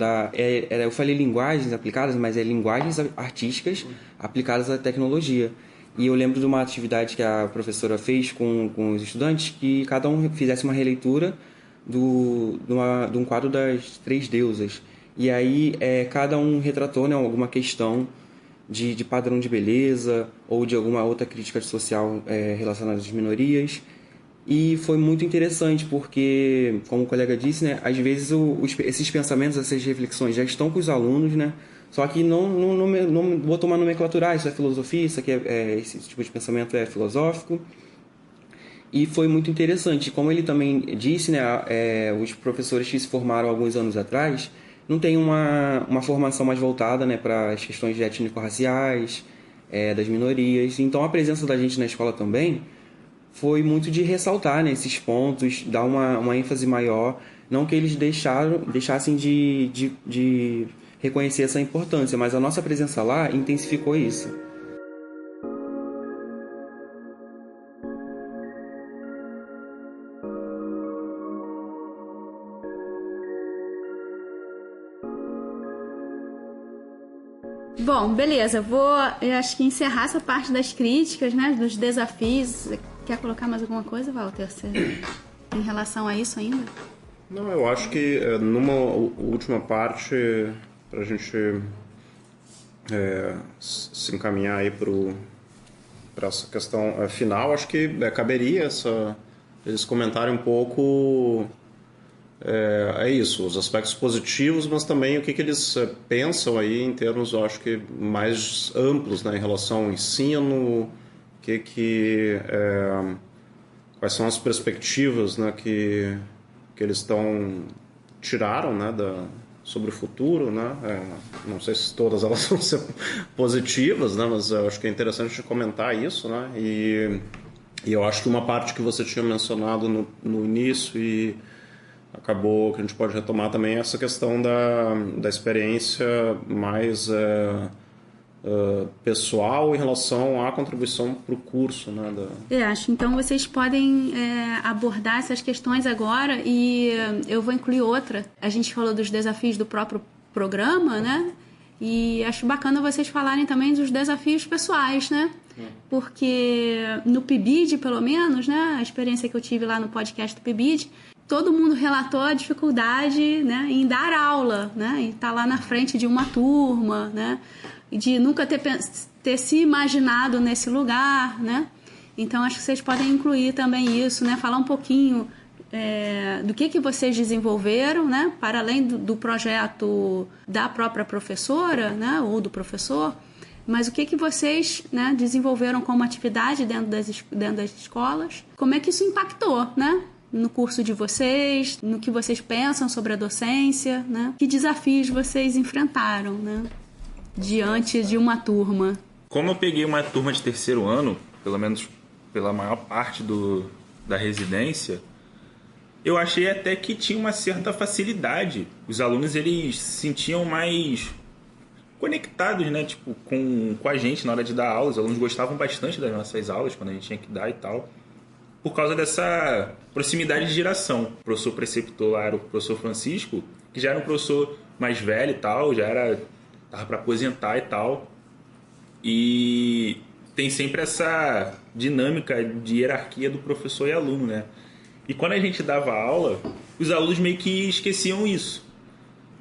eu falei linguagens aplicadas, mas é linguagens artísticas aplicadas à tecnologia. E eu lembro de uma atividade que a professora fez com os estudantes, que cada um fizesse uma releitura de um quadro das Três Deusas. E aí cada um retratou, né, alguma questão de padrão de beleza ou de alguma outra crítica social relacionada às minorias. E foi muito interessante porque, como o colega disse, né, às vezes esses pensamentos, essas reflexões já estão com os alunos, né, só que não vou tomar nomenclatura, isso é filosofia, isso aqui esse tipo de pensamento é filosófico. E foi muito interessante. Como ele também disse, né, os professores que se formaram alguns anos atrás não tem uma formação mais voltada, né, para as questões étnico-raciais, das minorias. Então a presença da gente na escola também foi muito de ressaltar, né, esses pontos, dar uma ênfase maior. Não que eles deixassem de reconhecer essa importância, mas a nossa presença lá intensificou isso. Bom, beleza. Eu acho que encerrar essa parte das críticas, né, dos desafios. Quer colocar mais alguma coisa, Walter? Em relação a isso ainda? Não, eu acho que numa última parte, para a gente se encaminhar aí para essa questão final, acho que caberia eles comentarem um pouco isso, os aspectos positivos, mas também o que eles pensam aí em termos, eu acho que mais amplos, né, em relação ao ensino, quais são as perspectivas, né, que eles tiraram, né, sobre o futuro, né? Não sei se todas elas vão ser positivas, né, mas eu acho que é interessante comentar isso, né, e eu acho que uma parte que você tinha mencionado no início e acabou que a gente pode retomar também essa questão da experiência mais pessoal em relação à contribuição para o curso, né? Acho. Então vocês podem abordar essas questões agora e eu vou incluir outra. A gente falou dos desafios do próprio programa, né? E acho bacana vocês falarem também dos desafios pessoais, né? Porque no PIBID, pelo menos, né, a experiência que eu tive lá no podcast do PIBID, todo mundo relatou a dificuldade, né, em dar aula, né, e estar lá na frente de uma turma, né, e de nunca ter se imaginado nesse lugar, né. Então, acho que vocês podem incluir também isso, né, falar um pouquinho do que vocês desenvolveram, né, para além do projeto da própria professora, né, ou do professor, mas o que vocês, né, desenvolveram como atividade dentro das escolas, como é que isso impactou, né, no curso de vocês, no que vocês pensam sobre a docência, né, que desafios vocês enfrentaram, né, diante de uma turma. Como eu peguei uma turma de terceiro ano, pelo menos pela maior parte da residência, eu achei até que tinha uma certa facilidade. Os alunos, eles se sentiam mais conectados, né, tipo, com a gente na hora de dar aula. Os alunos gostavam bastante das nossas aulas, quando a gente tinha que dar e tal, por causa dessa proximidade de geração. O professor preceptor lá era o professor Francisco, que já era um professor mais velho e tal, tava para aposentar e tal. E tem sempre essa dinâmica de hierarquia do professor e aluno, né? E quando a gente dava aula, os alunos meio que esqueciam isso.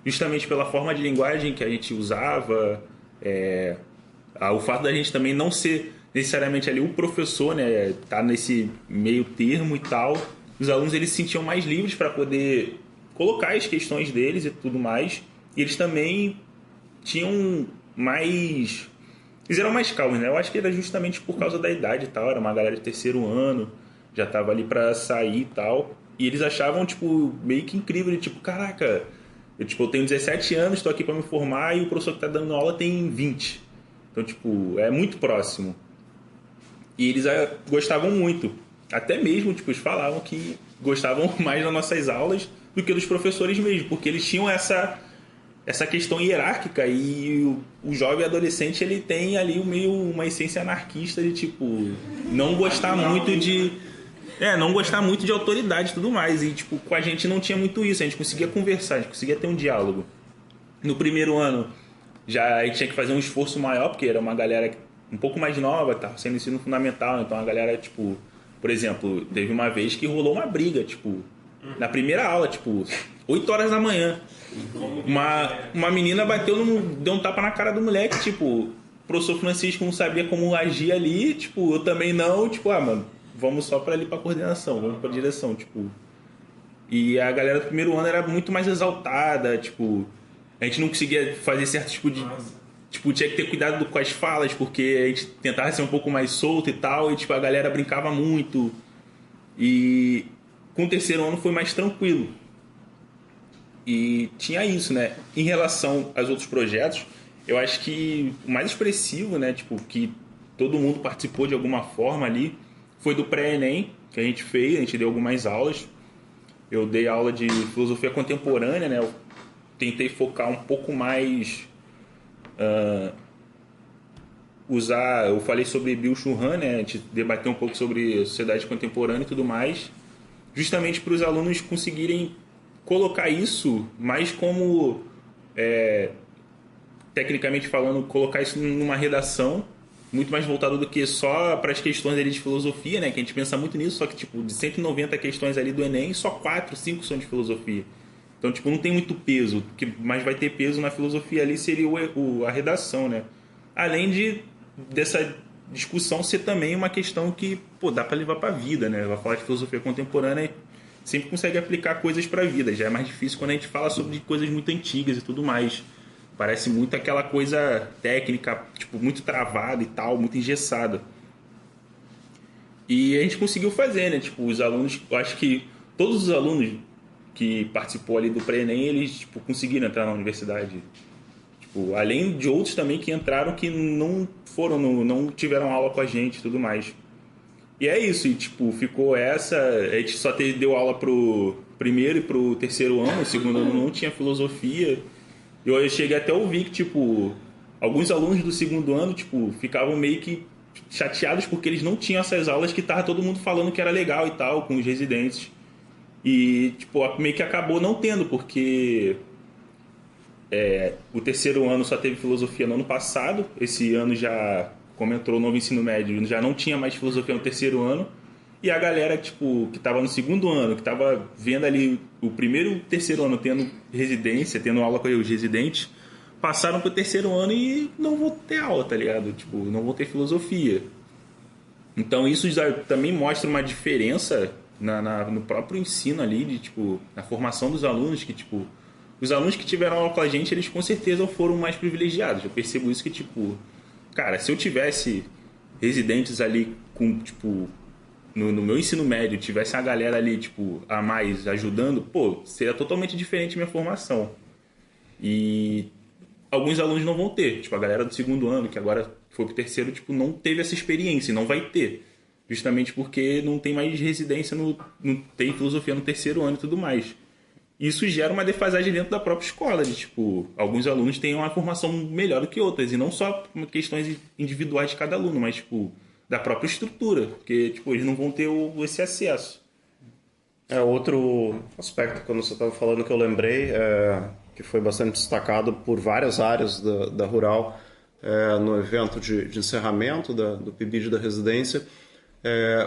Justamente pela forma de linguagem que a gente usava, o fato da gente também não ser necessariamente ali o professor, né? Tá nesse meio termo e tal. Os alunos, eles se sentiam mais livres para poder colocar as questões deles e tudo mais. E eles também tinham mais... Eles eram mais calmos, né? Eu acho que era justamente por causa da idade e tal. Era uma galera de terceiro ano, já tava ali pra sair e tal. E eles achavam, tipo, meio que incrível. Tipo, caraca, eu tenho 17 anos, tô aqui pra me formar e o professor que tá dando aula tem 20. Então, tipo, é muito próximo. E eles gostavam muito. Até mesmo, tipo, eles falavam que gostavam mais das nossas aulas do que dos professores mesmo. Porque eles tinham essa questão hierárquica e o jovem adolescente, ele tem ali meio uma essência anarquista de, tipo, não gostar muito de autoridade e tudo mais. E, tipo, com a gente não tinha muito isso. A gente conseguia conversar, a gente conseguia ter um diálogo. No primeiro ano, já a gente tinha que fazer um esforço maior, porque era uma galera um pouco mais nova, estava sendo ensino fundamental. Então a galera, tipo, por exemplo, teve uma vez que rolou uma briga, tipo, na primeira aula, tipo, 8 horas da manhã. Uma menina deu um tapa na cara do moleque, tipo, o professor Francisco não sabia como agir ali, tipo, eu também não, tipo, mano, vamos só pra ali pra coordenação, vamos pra direção, tipo. E a galera do primeiro ano era muito mais exaltada, tipo, a gente não conseguia fazer certo tipo de... Tipo, tinha que ter cuidado com as falas, porque a gente tentava ser um pouco mais solto e tal, e tipo, a galera brincava muito. E com o terceiro ano foi mais tranquilo. E tinha isso, né? Em relação aos outros projetos, eu acho que o mais expressivo, né? Tipo, que todo mundo participou de alguma forma ali, foi do pré-ENEM, que a gente fez, a gente deu algumas aulas. Eu dei aula de filosofia contemporânea, né? Eu tentei focar um pouco mais... eu falei sobre Byung-Chul Han, né? A gente debateu um pouco sobre sociedade contemporânea e tudo mais, justamente para os alunos conseguirem colocar isso mais como, tecnicamente falando, colocar isso numa redação muito mais voltado do que só para as questões ali de filosofia, né? Que a gente pensa muito nisso, só que tipo, de 190 questões ali do Enem, só 4, 5 são de filosofia. Então, tipo, não tem muito peso. O que mais vai ter peso na filosofia ali seria a redação, né? Além dessa discussão ser também uma questão que, pô, dá para levar para a vida, né? Vai falar de filosofia contemporânea, sempre consegue aplicar coisas para a vida. Já é mais difícil quando a gente fala sobre coisas muito antigas e tudo mais. Parece muito aquela coisa técnica, tipo, muito travada e tal, muito engessada. E a gente conseguiu fazer, né? Tipo, os alunos, eu acho que todos os alunos que participou ali do pré-ENEM, eles, tipo, conseguiram entrar na universidade. Tipo, além de outros também que entraram que não tiveram aula com a gente e tudo mais. E é isso, e tipo, ficou essa... A gente só deu aula pro primeiro e pro terceiro ano, o segundo ano não tinha filosofia. E eu cheguei até a ouvir que, tipo, alguns alunos do segundo ano, tipo, ficavam meio que chateados porque eles não tinham essas aulas que tava todo mundo falando que era legal e tal, com os residentes. E, tipo, meio que acabou não tendo, porque o terceiro ano só teve filosofia no ano passado. Esse ano já, como entrou o novo ensino médio, já não tinha mais filosofia no terceiro ano. E a galera, tipo, que estava no segundo ano, que estava vendo ali o primeiro e o terceiro ano tendo residência, tendo aula com os residentes, passaram pro terceiro ano e não vão ter aula, tá ligado? Tipo, não vão ter filosofia. Então isso já também mostra uma diferença no próprio ensino ali, de, tipo, na formação dos alunos, que, tipo, os alunos que tiveram aula com a gente, eles com certeza foram mais privilegiados. Eu percebo isso que, tipo, cara, se eu tivesse residentes ali com, tipo, no meu ensino médio, tivesse a galera ali, tipo, a mais ajudando, pô, seria totalmente diferente minha formação. E alguns alunos não vão ter, tipo, a galera do segundo ano, que agora foi pro terceiro, tipo, não teve essa experiência e não vai ter. Justamente porque não tem mais residência, não tem filosofia no terceiro ano e tudo mais. Isso gera uma defasagem dentro da própria escola, de, tipo, alguns alunos têm uma formação melhor do que outras, e não só questões individuais de cada aluno, mas, tipo, da própria estrutura, porque, tipo, eles não vão ter esse acesso. Outro aspecto, quando você estava falando, que eu lembrei, que foi bastante destacado por várias áreas da Rural, no evento de encerramento do PIBID da residência,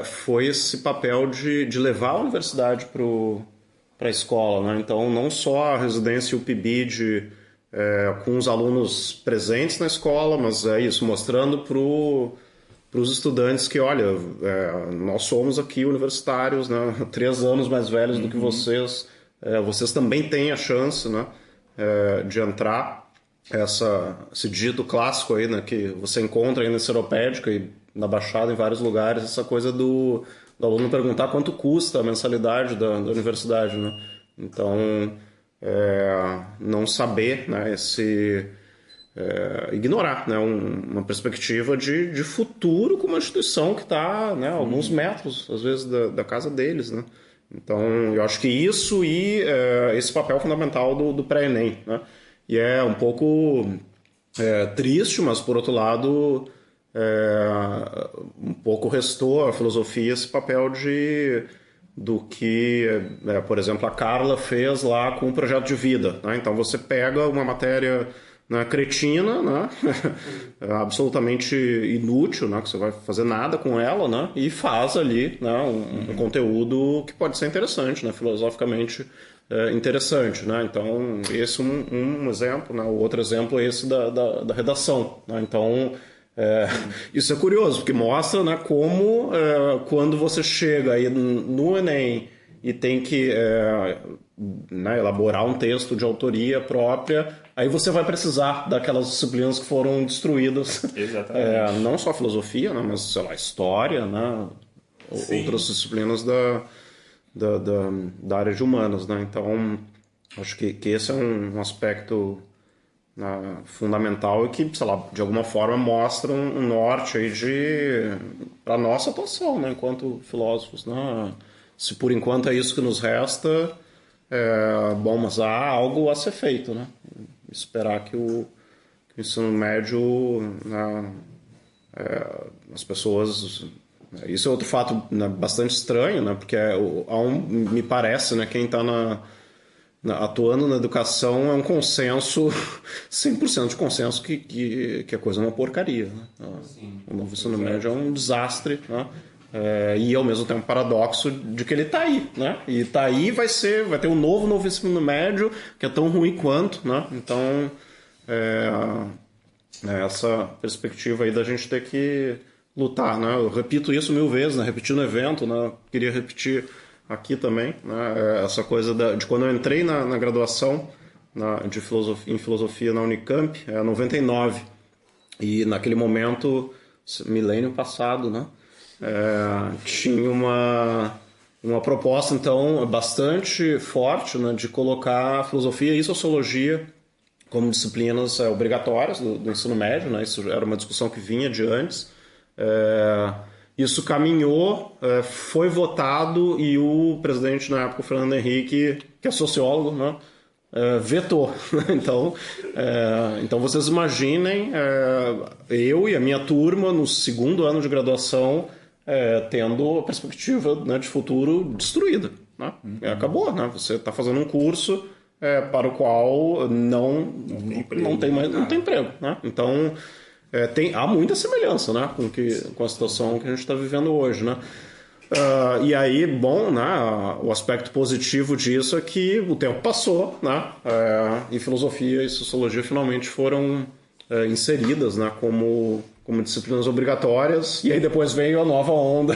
foi esse papel de levar a universidade para a escola, né? Então, não só a residência e o PIBID com os alunos presentes na escola, mas isso, mostrando para os estudantes que, olha, nós somos aqui universitários, né? 3 anos mais velhos do que vocês, vocês também têm a chance, né? De entrar, esse dito clássico aí, né? Que você encontra aí na Seropédica e na Baixada, em vários lugares, essa coisa do aluno perguntar quanto custa a mensalidade da universidade, né? Então, não saber, né, ignorar, né, uma perspectiva de futuro com uma instituição que está, né, a alguns metros, às vezes, da casa deles, né? Então, eu acho que isso e esse papel fundamental do pré-ENEM, né? E é um pouco triste, mas, por outro lado, um pouco restou à filosofia esse papel do que, por exemplo, a Carla fez lá com o projeto de vida, né? Então você pega uma matéria, né, cretina, né? Absolutamente inútil, né? Que você vai fazer nada com ela, né? E faz ali, né, um conteúdo que pode ser interessante, né? Filosoficamente interessante, né? Então esse é um exemplo, né? O outro exemplo é esse da redação, né? Então isso é curioso, porque mostra, né, como quando você chega aí no Enem e tem que né, elaborar um texto de autoria própria, aí você vai precisar daquelas disciplinas que foram destruídas. Exatamente. Não só filosofia, né, mas, sei lá, história, né, outras disciplinas da área de humanas, né? Então, acho que esse é um aspecto fundamental e que, sei lá, de alguma forma mostra um norte aí para a nossa atuação, né, enquanto filósofos, né? Se por enquanto é isso que nos resta, bom, mas há algo a ser feito, né? Esperar que o ensino médio, né, as pessoas... Isso é outro fato, né, bastante estranho, né? Porque me parece, né, quem está atuando na educação é um consenso, 100% de consenso que a coisa é uma porcaria, né? O novo ensino médio é um desastre, né? E ao mesmo tempo paradoxo de que ele está aí, né? E está aí, vai ter um novo ensino médio que é tão ruim quanto, né? Então essa perspectiva aí da gente ter que lutar, né? Eu repito isso 1000 vezes, né? Repeti no evento, né? Queria repetir aqui também, né? Essa coisa de quando eu entrei na graduação em filosofia na Unicamp, 99, e naquele momento, milênio passado, né? Tinha uma proposta, então, bastante forte, né, de colocar filosofia e sociologia como disciplinas obrigatórias do ensino médio, né? Isso era uma discussão que vinha de antes. Isso caminhou, foi votado e o presidente na época, o Fernando Henrique, que é sociólogo, né, vetou. Então vocês imaginem eu e a minha turma no segundo ano de graduação tendo a perspectiva, né, de futuro destruída, né? Acabou, né? Você está fazendo um curso para o qual não tem emprego, né? Então, há muita semelhança, né, com a situação que a gente está vivendo hoje, né? E aí, bom, né, o aspecto positivo disso é que o tempo passou, né, e filosofia e sociologia finalmente foram inseridas, né, como disciplinas obrigatórias, e aí depois veio a nova onda,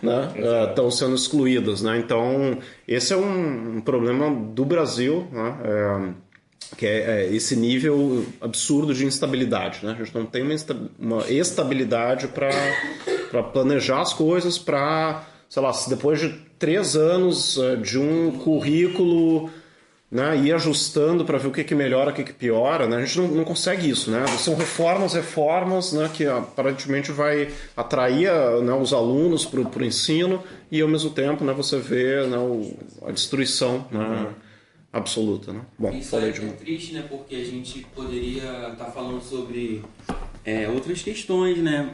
né, estão sendo excluídas, né? Então, esse é um problema do Brasil, né, que é esse nível absurdo de instabilidade, né? A gente não tem uma estabilidade para planejar as coisas, para, sei lá, se depois de 3 anos de um currículo, né, ir ajustando para ver o que melhora, o que piora, né? A gente não consegue isso, né? São reformas, né, que aparentemente vai atrair, né, os alunos para o ensino, e ao mesmo tempo, né, você vê, né, a destruição, né, absoluta, né? Bom, isso é triste, né? Porque a gente poderia estar falando sobre outras questões, né?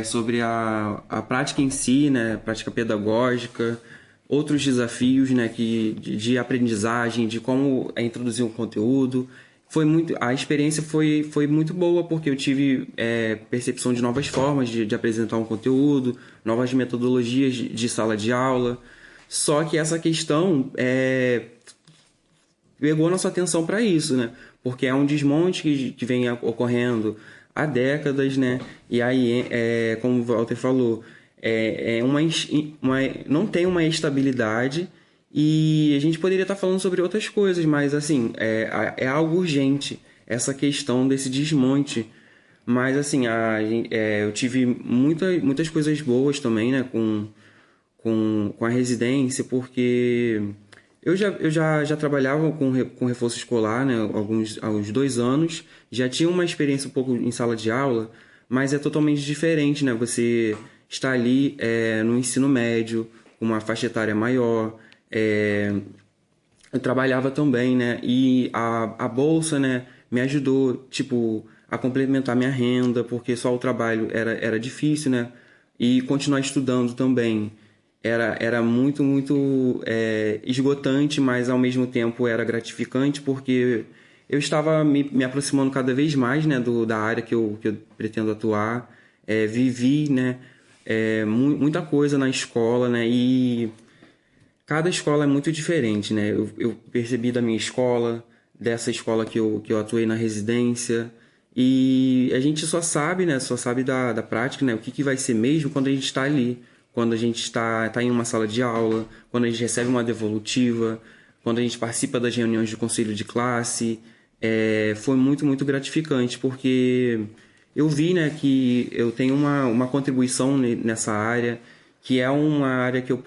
Sobre a prática em si, né? Prática pedagógica, outros desafios, né? De aprendizagem, de como introduzir um conteúdo. A experiência foi muito boa, porque eu tive percepção de novas formas de apresentar um conteúdo, novas metodologias de sala de aula. Só que essa questão pegou nossa atenção para isso, né? Porque é um desmonte que vem ocorrendo há décadas, né? E aí, como o Walter falou, não tem uma estabilidade, e a gente poderia estar falando sobre outras coisas, mas assim, é algo urgente, essa questão desse desmonte. Mas assim, eu tive muitas coisas boas também, né? Com a residência, porque eu já trabalhava com reforço escolar, né, há uns 2 anos, já tinha uma experiência um pouco em sala de aula, mas é totalmente diferente, né? Você está ali no ensino médio, com uma faixa etária maior. Eu trabalhava também, né? E a bolsa, né, me ajudou, tipo, a complementar minha renda, porque só o trabalho era difícil, né? E continuar estudando também era muito, muito esgotante, mas ao mesmo tempo era gratificante, porque eu estava me aproximando cada vez mais, né, da área que eu pretendo atuar. Vivi, né, muita coisa na escola, né, e cada escola é muito diferente, né? Eu percebi da minha escola, dessa escola que eu atuei na residência, e a gente só sabe, né, da prática, né, o que vai ser mesmo quando a gente está ali. Quando a gente está em uma sala de aula, quando a gente recebe uma devolutiva, quando a gente participa das reuniões de conselho de classe. Foi muito, muito gratificante, porque eu vi, né, que eu tenho uma contribuição nessa área, que é uma área que eu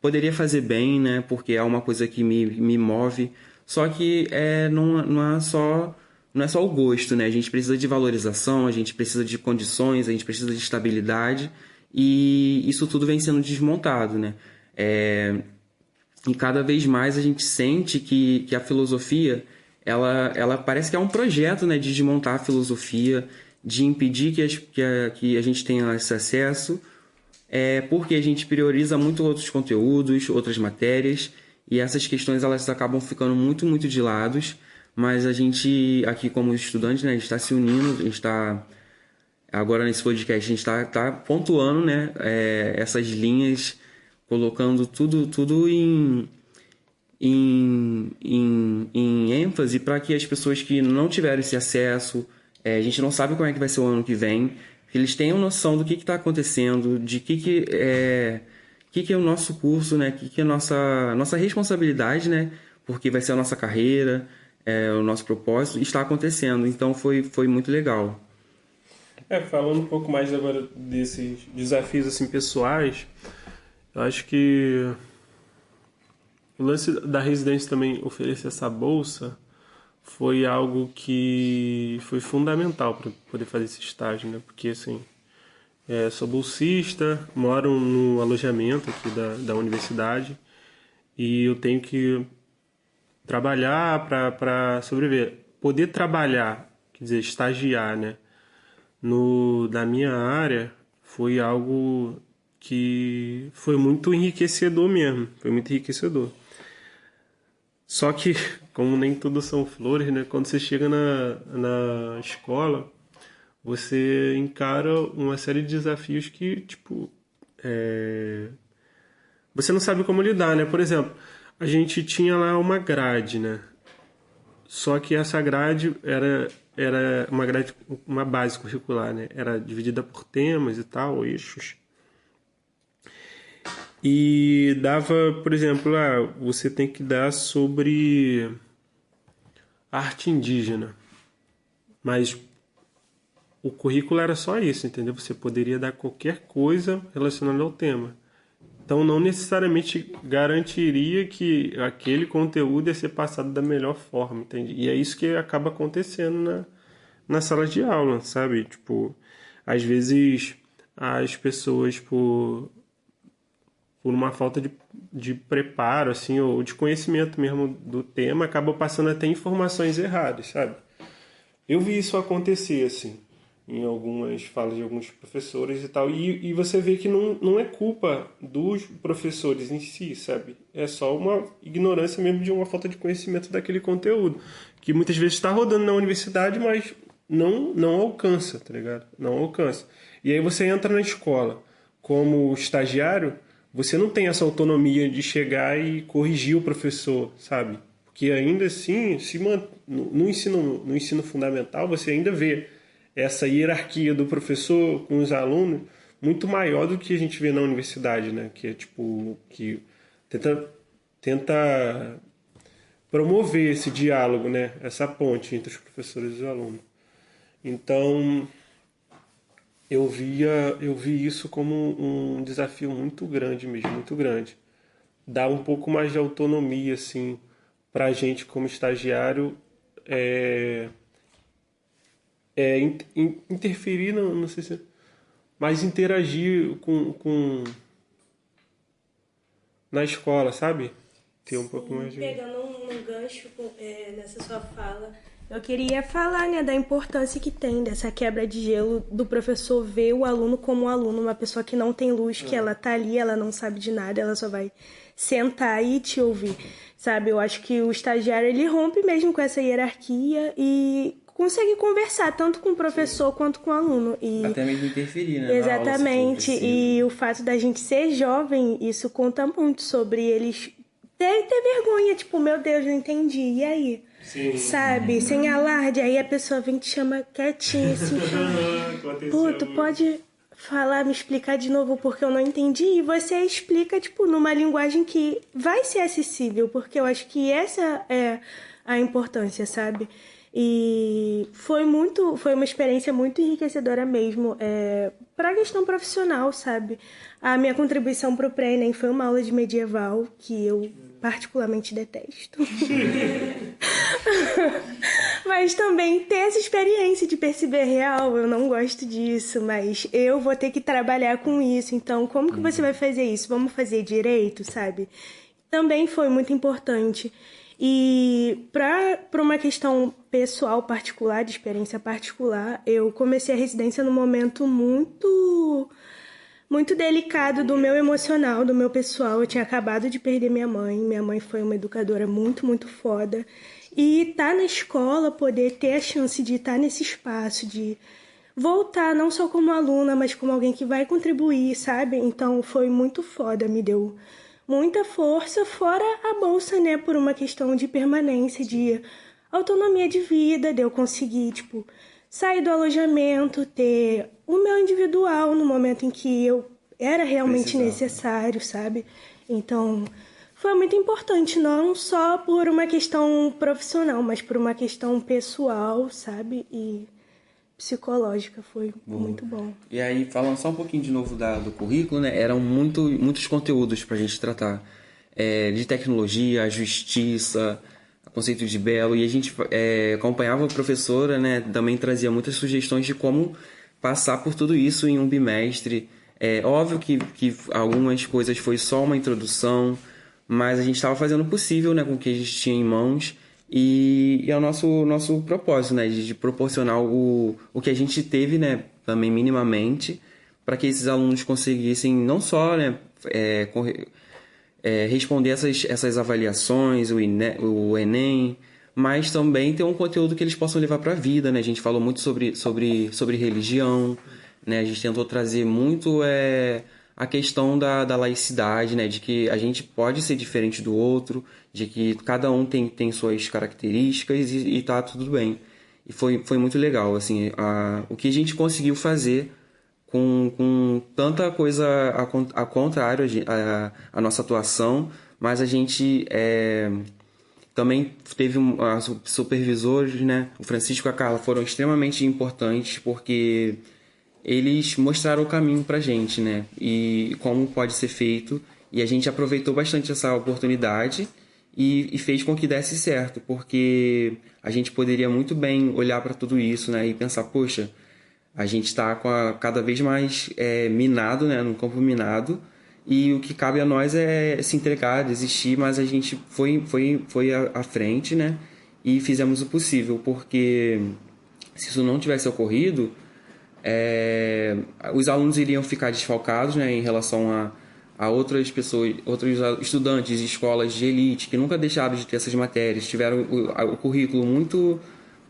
poderia fazer bem, né, porque é uma coisa que me move. Só que não é só o gosto, né? A gente precisa de valorização, a gente precisa de condições, a gente precisa de estabilidade, e isso tudo vem sendo desmontado, né? E cada vez mais a gente sente que a filosofia, ela parece que é um projeto, né, de desmontar a filosofia, de impedir que a gente tenha esse acesso, porque a gente prioriza muito outros conteúdos, outras matérias, e essas questões elas acabam ficando muito, muito de lados. Mas a gente, aqui como estudante, né, a gente está se unindo, a gente está, agora nesse podcast, a gente está pontuando, né, essas linhas, colocando tudo em ênfase, para que as pessoas que não tiveram esse acesso, a gente não sabe como é que vai ser o ano que vem, que eles tenham noção do que está acontecendo, de que é o nosso curso, né, que é a nossa responsabilidade, né, porque vai ser a nossa carreira, o nosso propósito está acontecendo. Então foi muito legal. Falando um pouco mais agora desses desafios assim, pessoais, eu acho que o lance da residência também oferecer essa bolsa foi algo que foi fundamental para poder fazer esse estágio, né? Porque assim, sou bolsista, moro no alojamento aqui da universidade, e eu tenho que trabalhar para sobreviver. Poder trabalhar, quer dizer, estagiar, né, da minha área, foi algo que foi muito enriquecedor mesmo. Foi muito enriquecedor. Só que, como nem tudo são flores, né? Quando você chega na escola, você encara uma série de desafios que, tipo, você não sabe como lidar, né? Por exemplo, a gente tinha lá uma grade, né? Só que essa grade era uma grade, uma base curricular, né? Era dividida por temas e tal, eixos. E dava, por exemplo, você tem que dar sobre arte indígena. Mas o currículo era só isso, entendeu? Você poderia dar qualquer coisa relacionada ao tema. Então, não necessariamente garantiria que aquele conteúdo ia ser passado da melhor forma, entende? E é isso que acaba acontecendo na sala de aula, sabe? Tipo, às vezes as pessoas, por uma falta de preparo, assim, ou de conhecimento mesmo do tema, acabam passando até informações erradas, sabe? Eu vi isso acontecer, assim, em algumas falas de alguns professores e tal, e você vê que não é culpa dos professores em si, sabe? É só uma ignorância mesmo de uma falta de conhecimento daquele conteúdo, que muitas vezes está rodando na universidade, mas não alcança, tá ligado? Não alcança. E aí você entra na escola como estagiário, você não tem essa autonomia de chegar e corrigir o professor, sabe? Porque ainda assim, no ensino fundamental, você ainda vê essa hierarquia do professor com os alunos muito maior do que a gente vê na universidade, né? Que é tipo, que tenta promover esse diálogo, né? Essa ponte entre os professores e os alunos. Então, eu vi isso como um desafio muito grande mesmo, muito grande. Dar um pouco mais de autonomia, assim, para a gente como estagiário, interferir, não sei se... mas interagir com na escola, sabe? Ter um pouco mais de... Pegando um gancho nessa sua fala, eu queria falar, né, da importância que tem dessa quebra de gelo do professor ver o aluno como um aluno, uma pessoa que não tem luz, que ela tá ali, ela não sabe de nada, ela só vai sentar e te ouvir, sabe? Eu acho que o estagiário, ele rompe mesmo com essa hierarquia e consegue conversar tanto com o professor quanto com o aluno. E até mesmo interferir, né? exatamente. E o fato da gente ser jovem, isso conta muito sobre eles ter vergonha, tipo, meu Deus, não entendi, e aí? Sim. Sabe? Sem alarde, aí a pessoa vem e te chama quietinho, assim, pô, tu pode falar, me explicar de novo porque eu não entendi, e você explica, tipo, numa linguagem que vai ser acessível, porque eu acho que essa é a importância, sabe? E foi uma experiência muito enriquecedora mesmo, para a questão profissional, sabe? A minha contribuição para o pré-ENEM foi uma aula de medieval, que eu particularmente detesto. Mas também ter essa experiência de perceber real, eu não gosto disso, mas eu vou ter que trabalhar com isso, então como que você vai fazer isso? Vamos fazer direito, sabe? Também foi muito importante. E para uma questão pessoal particular, de experiência particular, eu comecei a residência num momento muito delicado do meu emocional, do meu pessoal. Eu tinha acabado de perder minha mãe foi uma educadora muito, muito foda. E estar na escola, poder ter a chance de estar nesse espaço, de voltar não só como aluna, mas como alguém que vai contribuir, sabe? Então foi muito foda, me deu muita força, fora a bolsa, né, por uma questão de permanência, de autonomia de vida, de eu conseguir, tipo, sair do alojamento, ter o meu individual no momento em que eu era realmente necessário, sabe? Então, foi muito importante, não só por uma questão profissional, mas por uma questão pessoal, sabe? E psicológica, foi muito bom. E aí, falando só um pouquinho de novo do currículo, né? Eram muitos conteúdos pra gente tratar. De tecnologia, justiça, conceito de belo. E a gente acompanhava a professora, né? Também trazia muitas sugestões de como passar por tudo isso em um bimestre. É óbvio que algumas coisas foi só uma introdução, mas a gente estava fazendo o possível, né? Com o que a gente tinha em mãos. E é o nosso propósito, né, de proporcionar o que a gente teve, né, também minimamente, para que esses alunos conseguissem não só, né, responder essas avaliações, o Enem, mas também ter um conteúdo que eles possam levar para a vida, né? A gente falou muito sobre religião, né? A gente tentou trazer muito a questão da laicidade, né? De que a gente pode ser diferente do outro, de que cada um tem suas características e tá tudo bem. E foi muito legal, assim, o que a gente conseguiu fazer com tanta coisa a contrário a nossa atuação, mas a gente também teve os supervisores, né? O Francisco e a Carla foram extremamente importantes porque eles mostraram o caminho pra gente, né? E como pode ser feito. E a gente aproveitou bastante essa oportunidade e fez com que desse certo, porque a gente poderia muito bem olhar para tudo isso, né? E pensar, poxa, a gente está cada vez mais minado, né? Num campo minado. E o que cabe a nós é se entregar, desistir, mas a gente foi à frente, né? E fizemos o possível, porque se isso não tivesse ocorrido, os alunos iriam ficar desfalcados, né? Em relação a outras pessoas, outros estudantes de escolas de elite que nunca deixaram de ter essas matérias, tiveram o currículo muito,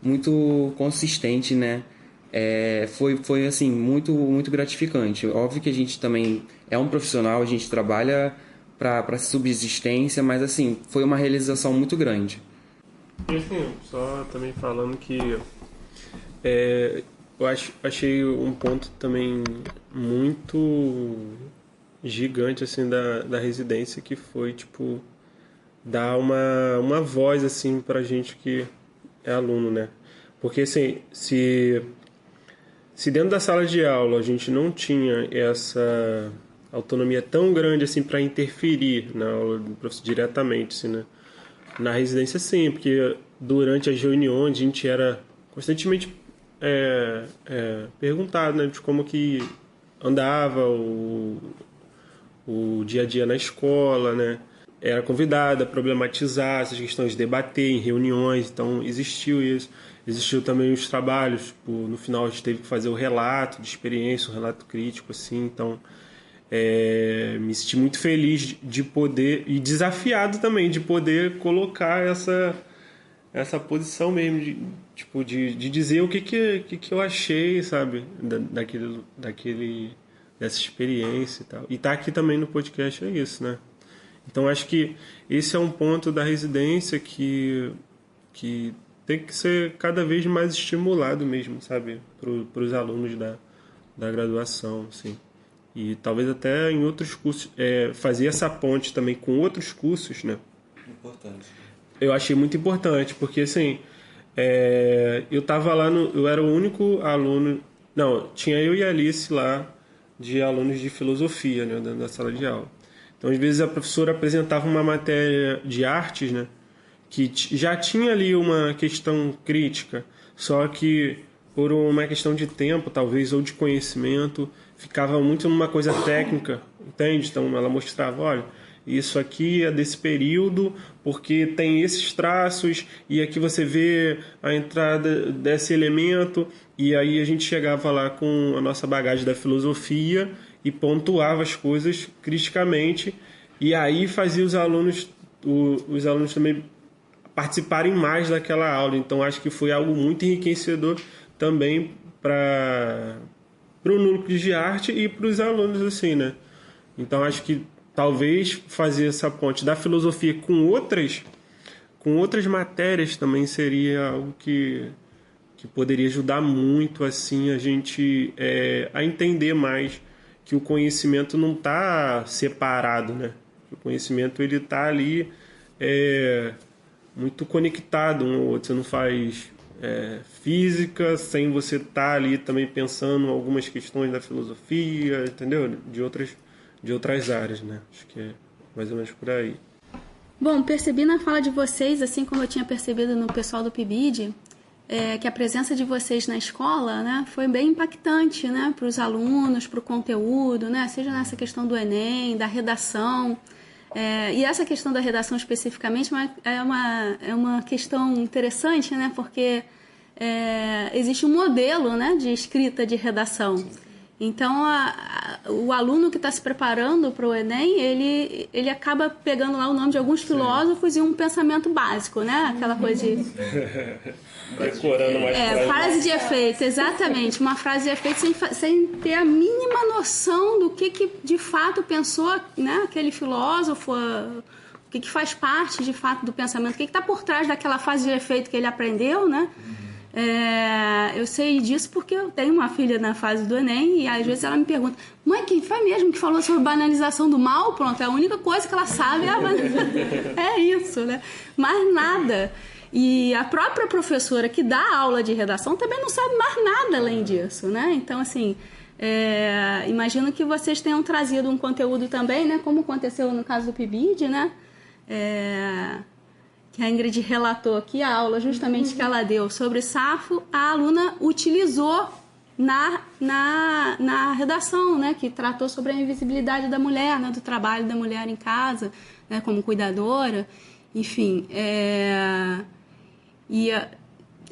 muito consistente, né? Foi assim, muito, muito gratificante. Óbvio que a gente também é um profissional, a gente trabalha para subsistência, mas assim, foi uma realização muito grande. E assim, só também falando que eu achei um ponto também muito gigante assim da residência, que foi tipo dar uma voz assim pra gente que é aluno, né? Porque assim, se dentro da sala de aula a gente não tinha essa autonomia tão grande assim para interferir na aula do professor diretamente, assim, né? Na residência sim, porque durante as reuniões a gente era constantemente perguntado, né, de como que andava o dia a dia na escola, né? Era convidado a problematizar essas questões, debater em reuniões, então existiu isso. Existiu também os trabalhos, tipo, no final a gente teve que fazer o relato de experiência, um relato crítico, assim, então me senti muito feliz de poder, e desafiado também, de poder colocar essa posição mesmo, de dizer o que eu achei, sabe, dessa experiência e tal. E tá aqui também no podcast é isso, né? Então acho que esse é um ponto da residência que tem que ser cada vez mais estimulado mesmo, sabe, para os alunos da graduação, assim. E talvez até em outros cursos, fazer essa ponte também com outros cursos, né? Importante. Eu achei muito importante, porque assim, eu tava lá, eu era o único aluno, não, tinha eu e a Alice lá, de alunos de filosofia, né, dentro da sala de aula. Então, às vezes, a professora apresentava uma matéria de artes, né, que já tinha ali uma questão crítica, só que por uma questão de tempo, talvez, ou de conhecimento, ficava muito numa coisa técnica, entende? Então, ela mostrava, olha, isso aqui é desse período, porque tem esses traços, e aqui você vê a entrada desse elemento, e aí a gente chegava lá com a nossa bagagem da filosofia e pontuava as coisas criticamente, e aí fazia os alunos também participarem mais daquela aula. Então acho que foi algo muito enriquecedor também para o núcleo de arte e para os alunos, assim, né? Então acho que talvez fazer essa ponte da filosofia com outras matérias também seria algo que poderia ajudar muito, assim, a gente a entender mais que o conhecimento não está separado, né? O conhecimento ele está ali muito conectado um ao outro. Você não faz física sem você estar ali também pensando em algumas questões da filosofia, entendeu? De outras áreas, né? Acho que é mais ou menos por aí. Bom, percebi na fala de vocês, assim como eu tinha percebido no pessoal do PIBID, que a presença de vocês na escola, né, foi bem impactante, né, para os alunos, para o conteúdo, né, seja nessa questão do Enem, da redação. E essa questão da redação especificamente é uma questão interessante, né, porque existe um modelo, né, de escrita de redação. Sim. Então, o aluno que está se preparando para o Enem, ele acaba pegando lá o nome de alguns filósofos e um pensamento básico, né? Aquela coisa de... Decorando mais frase de efeito, exatamente. Uma frase de efeito sem ter a mínima noção do que de fato pensou, né? Aquele filósofo, o que faz parte de fato do pensamento, o que está por trás daquela frase de efeito que ele aprendeu, né? Eu sei disso porque eu tenho uma filha na fase do Enem e às vezes ela me pergunta: mãe, quem foi mesmo que falou sobre banalização do mal? Pronto, a única coisa que ela sabe é a banalização. É isso, né? Mais nada. E a própria professora que dá aula de redação também não sabe mais nada além disso, né? Então, assim, imagino que vocês tenham trazido um conteúdo também, né? Como aconteceu no caso do PIBID, né? Que a Ingrid relatou aqui, a aula justamente que ela deu sobre Safo, a aluna utilizou na redação, né, que tratou sobre a invisibilidade da mulher, né, do trabalho da mulher em casa, né, como cuidadora, enfim.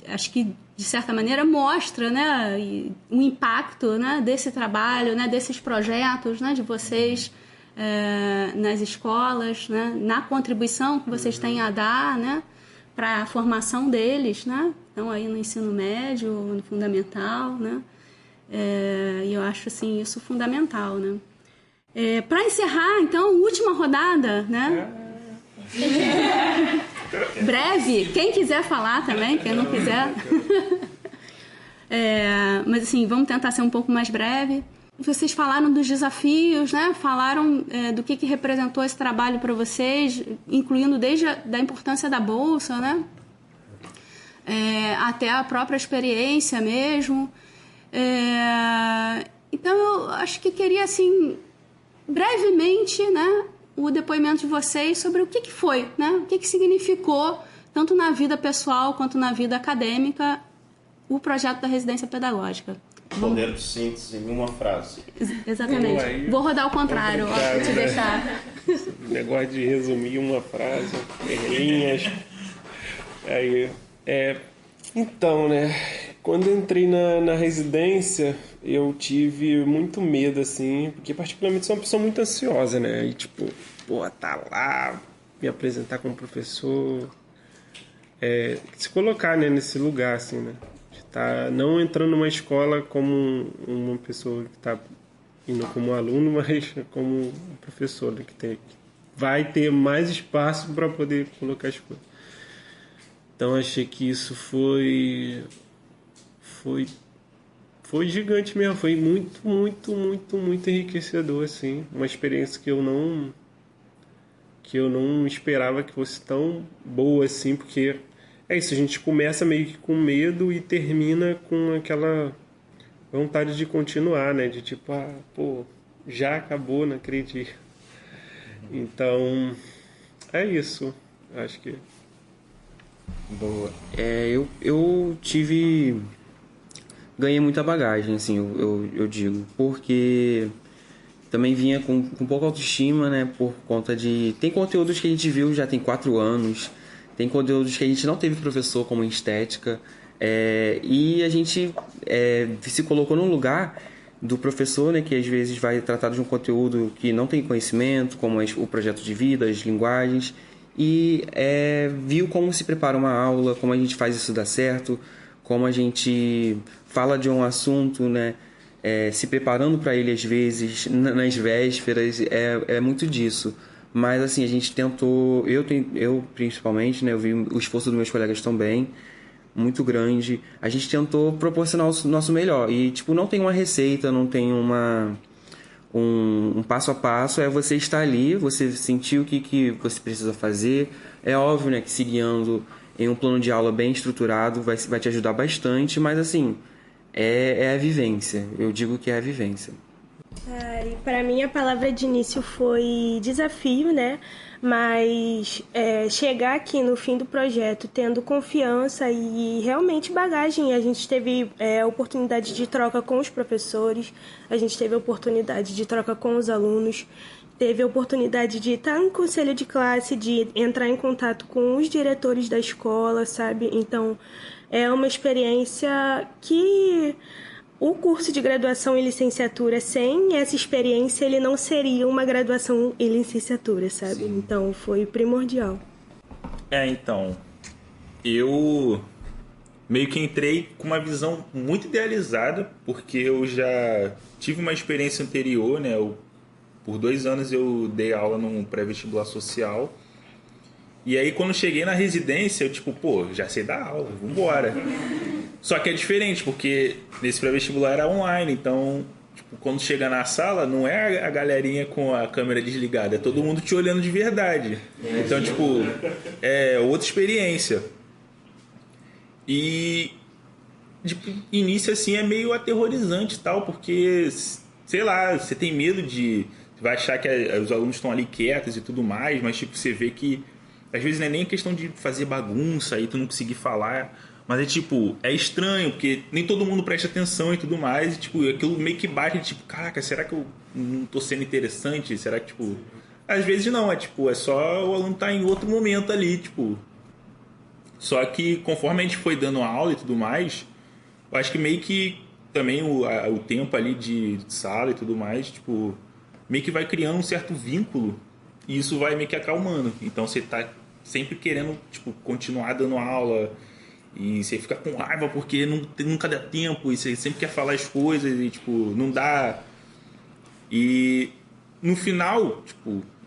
Acho que, de certa maneira, mostra, né, o impacto, né, desse trabalho, né, desses projetos, né, de vocês... nas escolas, né? Na contribuição que vocês têm a dar, né? Para a formação deles, né? Então, aí no ensino médio, no fundamental, né? E eu acho, assim, isso fundamental, né? Para encerrar, então, última rodada, né? Breve, quem quiser falar também, quem não quiser. Mas, assim, vamos tentar ser um pouco mais breve. Vocês falaram dos desafios, né? Falaram do que representou esse trabalho para vocês, incluindo desde da importância da bolsa, né? Até a própria experiência mesmo. Então, eu acho que queria, assim, brevemente, né, o depoimento de vocês sobre o que foi, né? O que significou, tanto na vida pessoal quanto na vida acadêmica, o projeto da residência pedagógica. Poder de síntese em uma frase. Exatamente. Vou rodar ao contrário, ó, vou te deixar. Negócio de resumir uma frase, perlinhas. Então, né? Quando eu entrei na residência, eu tive muito medo, assim, porque particularmente sou uma pessoa muito ansiosa, né? E tipo, tá lá, me apresentar como professor, se colocar, né, nesse lugar, assim, né? Tá não entrando numa escola como uma pessoa que está indo como aluno, mas como um professor, né, que vai ter mais espaço para poder colocar as coisas. Então achei que isso foi gigante mesmo, foi muito, muito, muito, muito enriquecedor, assim, uma experiência que eu não esperava que fosse tão boa assim, porque é isso, a gente começa meio que com medo e termina com aquela vontade de continuar, né? De tipo, já acabou, não acredito. Então, é isso, acho que... Boa. Eu ganhei muita bagagem, assim, eu digo, porque também vinha com pouca autoestima, né? Por conta de... Tem conteúdos que a gente viu já tem 4 anos... Tem conteúdos que a gente não teve professor, como em estética, e a gente se colocou num lugar do professor, né, que às vezes vai tratar de um conteúdo que não tem conhecimento, como o projeto de vida, as linguagens, e viu como se prepara uma aula, como a gente faz isso dar certo, como a gente fala de um assunto, né, se preparando para ele às vezes, nas vésperas, é muito disso. Mas assim, a gente tentou, eu principalmente, né, eu vi o esforço dos meus colegas também, muito grande. A gente tentou proporcionar o nosso melhor. E tipo, não tem uma receita, não tem um passo a passo, você estar ali, você sentir o que você precisa fazer. É óbvio, né, que se guiando em um plano de aula bem estruturado vai te ajudar bastante, mas assim, é a vivência. Eu digo que é a vivência. Para mim a palavra de início foi desafio, né? Mas chegar aqui no fim do projeto tendo confiança e realmente bagagem. A gente teve oportunidade de troca com os professores, a gente teve oportunidade de troca com os alunos, teve a oportunidade de estar no conselho de classe, de entrar em contato com os diretores da escola, sabe? Então, é uma experiência que o curso de graduação em licenciatura, sem essa experiência, ele não seria uma graduação em licenciatura, sabe? Sim. Então, foi primordial. Então, eu meio que entrei com uma visão muito idealizada, porque eu já tive uma experiência anterior, né? Por 2 anos eu dei aula num pré-vestibular social. E aí, quando cheguei na residência, eu já sei dar aula, vambora. Só que é diferente, porque nesse pré-vestibular era online, então, quando chega na sala, não é a galerinha com a câmera desligada, é todo mundo te olhando de verdade. Então, é outra experiência. E, de início, assim, é meio aterrorizante e tal, porque, sei lá, você tem medo de... Vai achar que os alunos estão ali quietos e tudo mais, mas, você vê que, às vezes, não é nem questão de fazer bagunça e tu não conseguir falar... Mas é estranho, porque nem todo mundo presta atenção e tudo mais. E, aquilo meio que bate, caraca, será que eu não tô sendo interessante? Será que, Às vezes não, é só o aluno tá em outro momento ali, Só que conforme a gente foi dando aula e tudo mais, eu acho que meio que também o tempo ali de sala e tudo mais, meio que vai criando um certo vínculo e isso vai meio que acalmando. Então você tá sempre querendo, continuar dando aula... E você fica com raiva porque nunca dá tempo e você sempre quer falar as coisas e, não dá. E no final,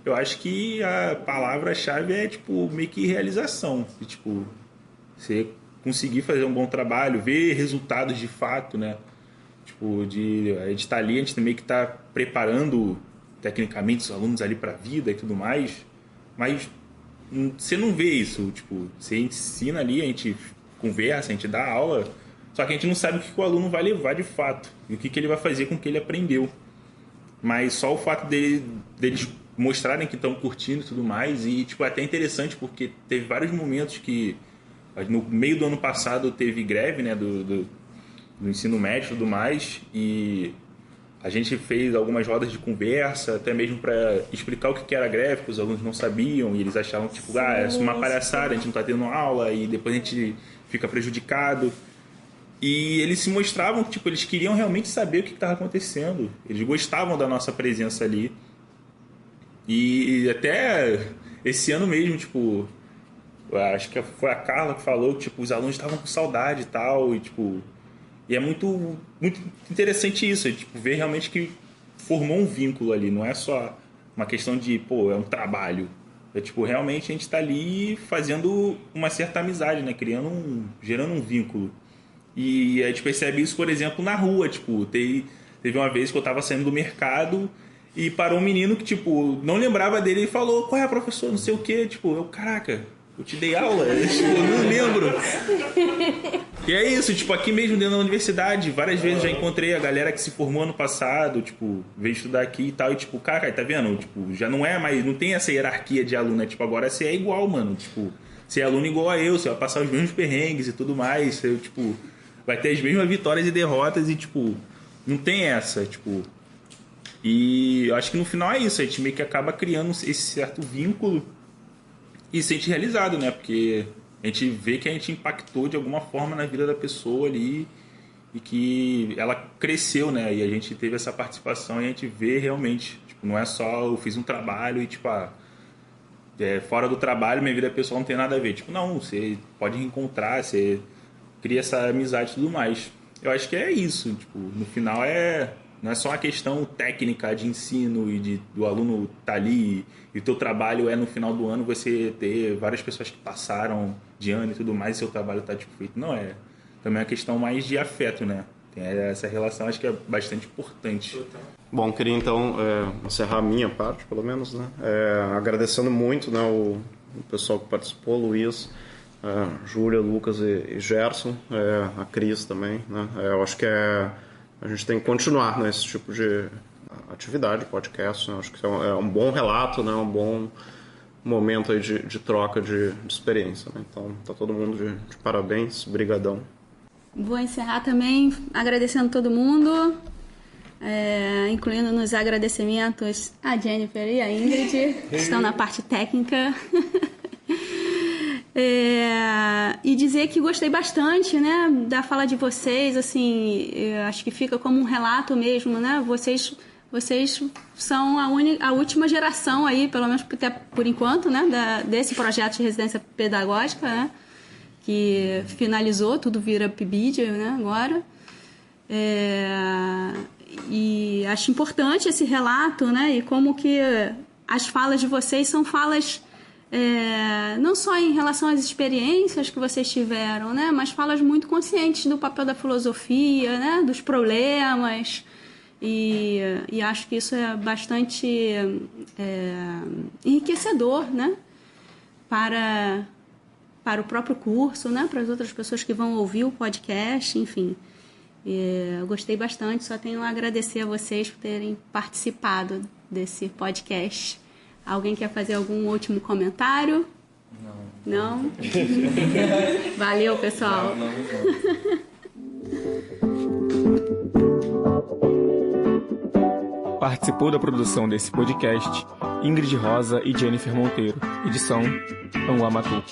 eu acho que a palavra-chave é, meio que realização. E, você conseguir fazer um bom trabalho, ver resultados de fato, né? A gente tá ali, a gente meio que tá preparando tecnicamente os alunos ali pra vida e tudo mais, mas você não vê isso. Você ensina ali, a gente... conversa, a gente dá aula, só que a gente não sabe o que o aluno vai levar de fato e o que ele vai fazer com o que ele aprendeu. Mas só o fato deles mostrarem que estão curtindo e tudo mais, e até interessante porque teve vários momentos que no meio do ano passado teve greve, né, do ensino médio e tudo mais, e a gente fez algumas rodas de conversa, até mesmo para explicar o que era greve, porque os alunos não sabiam e eles achavam é uma palhaçada, a gente não está tendo aula e depois a gente fica prejudicado. E eles se mostravam que eles queriam realmente saber o que estava acontecendo. Eles gostavam da nossa presença ali. E até esse ano mesmo, acho que foi a Carla que falou que os alunos estavam com saudade e tal. E é muito, muito interessante isso, ver realmente que formou um vínculo ali. Não é só uma questão de, é um trabalho. É realmente a gente está ali fazendo uma certa amizade, né? Gerando um vínculo. E a gente percebe isso, por exemplo, na rua. Teve uma vez que eu estava saindo do mercado e parou um menino que, não lembrava dele e falou: qual é, professor? Não sei o quê. Caraca, eu te dei aula? Eu não lembro. E é isso, aqui mesmo dentro da universidade, várias vezes já encontrei a galera que se formou ano passado, veio estudar aqui e tal, e cara, tá vendo? Já não é mais, não tem essa hierarquia de aluno, agora você é igual, mano, você é aluno igual a eu, você vai passar os mesmos perrengues e tudo mais, você, vai ter as mesmas vitórias e derrotas e, não tem essa, e eu acho que no final é isso, a gente meio que acaba criando esse certo vínculo e se sente realizado, né, porque... A gente vê que a gente impactou de alguma forma na vida da pessoa ali e que ela cresceu, né? E a gente teve essa participação e a gente vê realmente. Não é só eu fiz um trabalho e, fora do trabalho minha vida pessoal não tem nada a ver. Não, você pode reencontrar, você cria essa amizade e tudo mais. Eu acho que é isso. No final não é só uma questão técnica de ensino e do aluno estar ali e o teu trabalho no final do ano você ter várias pessoas que passaram de ano e tudo mais e seu trabalho está feito. Não, também é uma questão mais de afeto, né? Tem essa relação, acho que é bastante importante. Bom, queria então encerrar a minha parte, pelo menos, né? Agradecendo muito, né, o pessoal que participou, Luiz, Júlia, Lucas e Gerson, a Cris também, né? Eu acho que a gente tem que continuar nesse tipo de atividade, podcast, né? Acho que é um bom relato, né? Um bom momento aí de troca de experiência, né? Então, tá todo mundo de parabéns, brigadão. Vou encerrar também agradecendo todo mundo, incluindo nos agradecimentos a Jennifer e a Ingrid, que estão na parte técnica. E dizer que gostei bastante, né, da fala de vocês, assim, acho que fica como um relato mesmo, né, vocês são a última geração aí, pelo menos até por enquanto, né, desse projeto de residência pedagógica, né, que finalizou, tudo vira PIBID, né, agora. E acho importante esse relato, né, e como que as falas de vocês são falas não só em relação às experiências que vocês tiveram, né, mas falas muito conscientes do papel da filosofia, né, dos problemas, e acho que isso é bastante enriquecedor, né, para o próprio curso, né, para as outras pessoas que vão ouvir o podcast, enfim. Eu gostei bastante, só tenho a agradecer a vocês por terem participado desse podcast. Alguém quer fazer algum último comentário? Não? Valeu, pessoal. Não. Participou da produção desse podcast Ingrid Rosa e Jennifer Monteiro. Edição Anguamatu.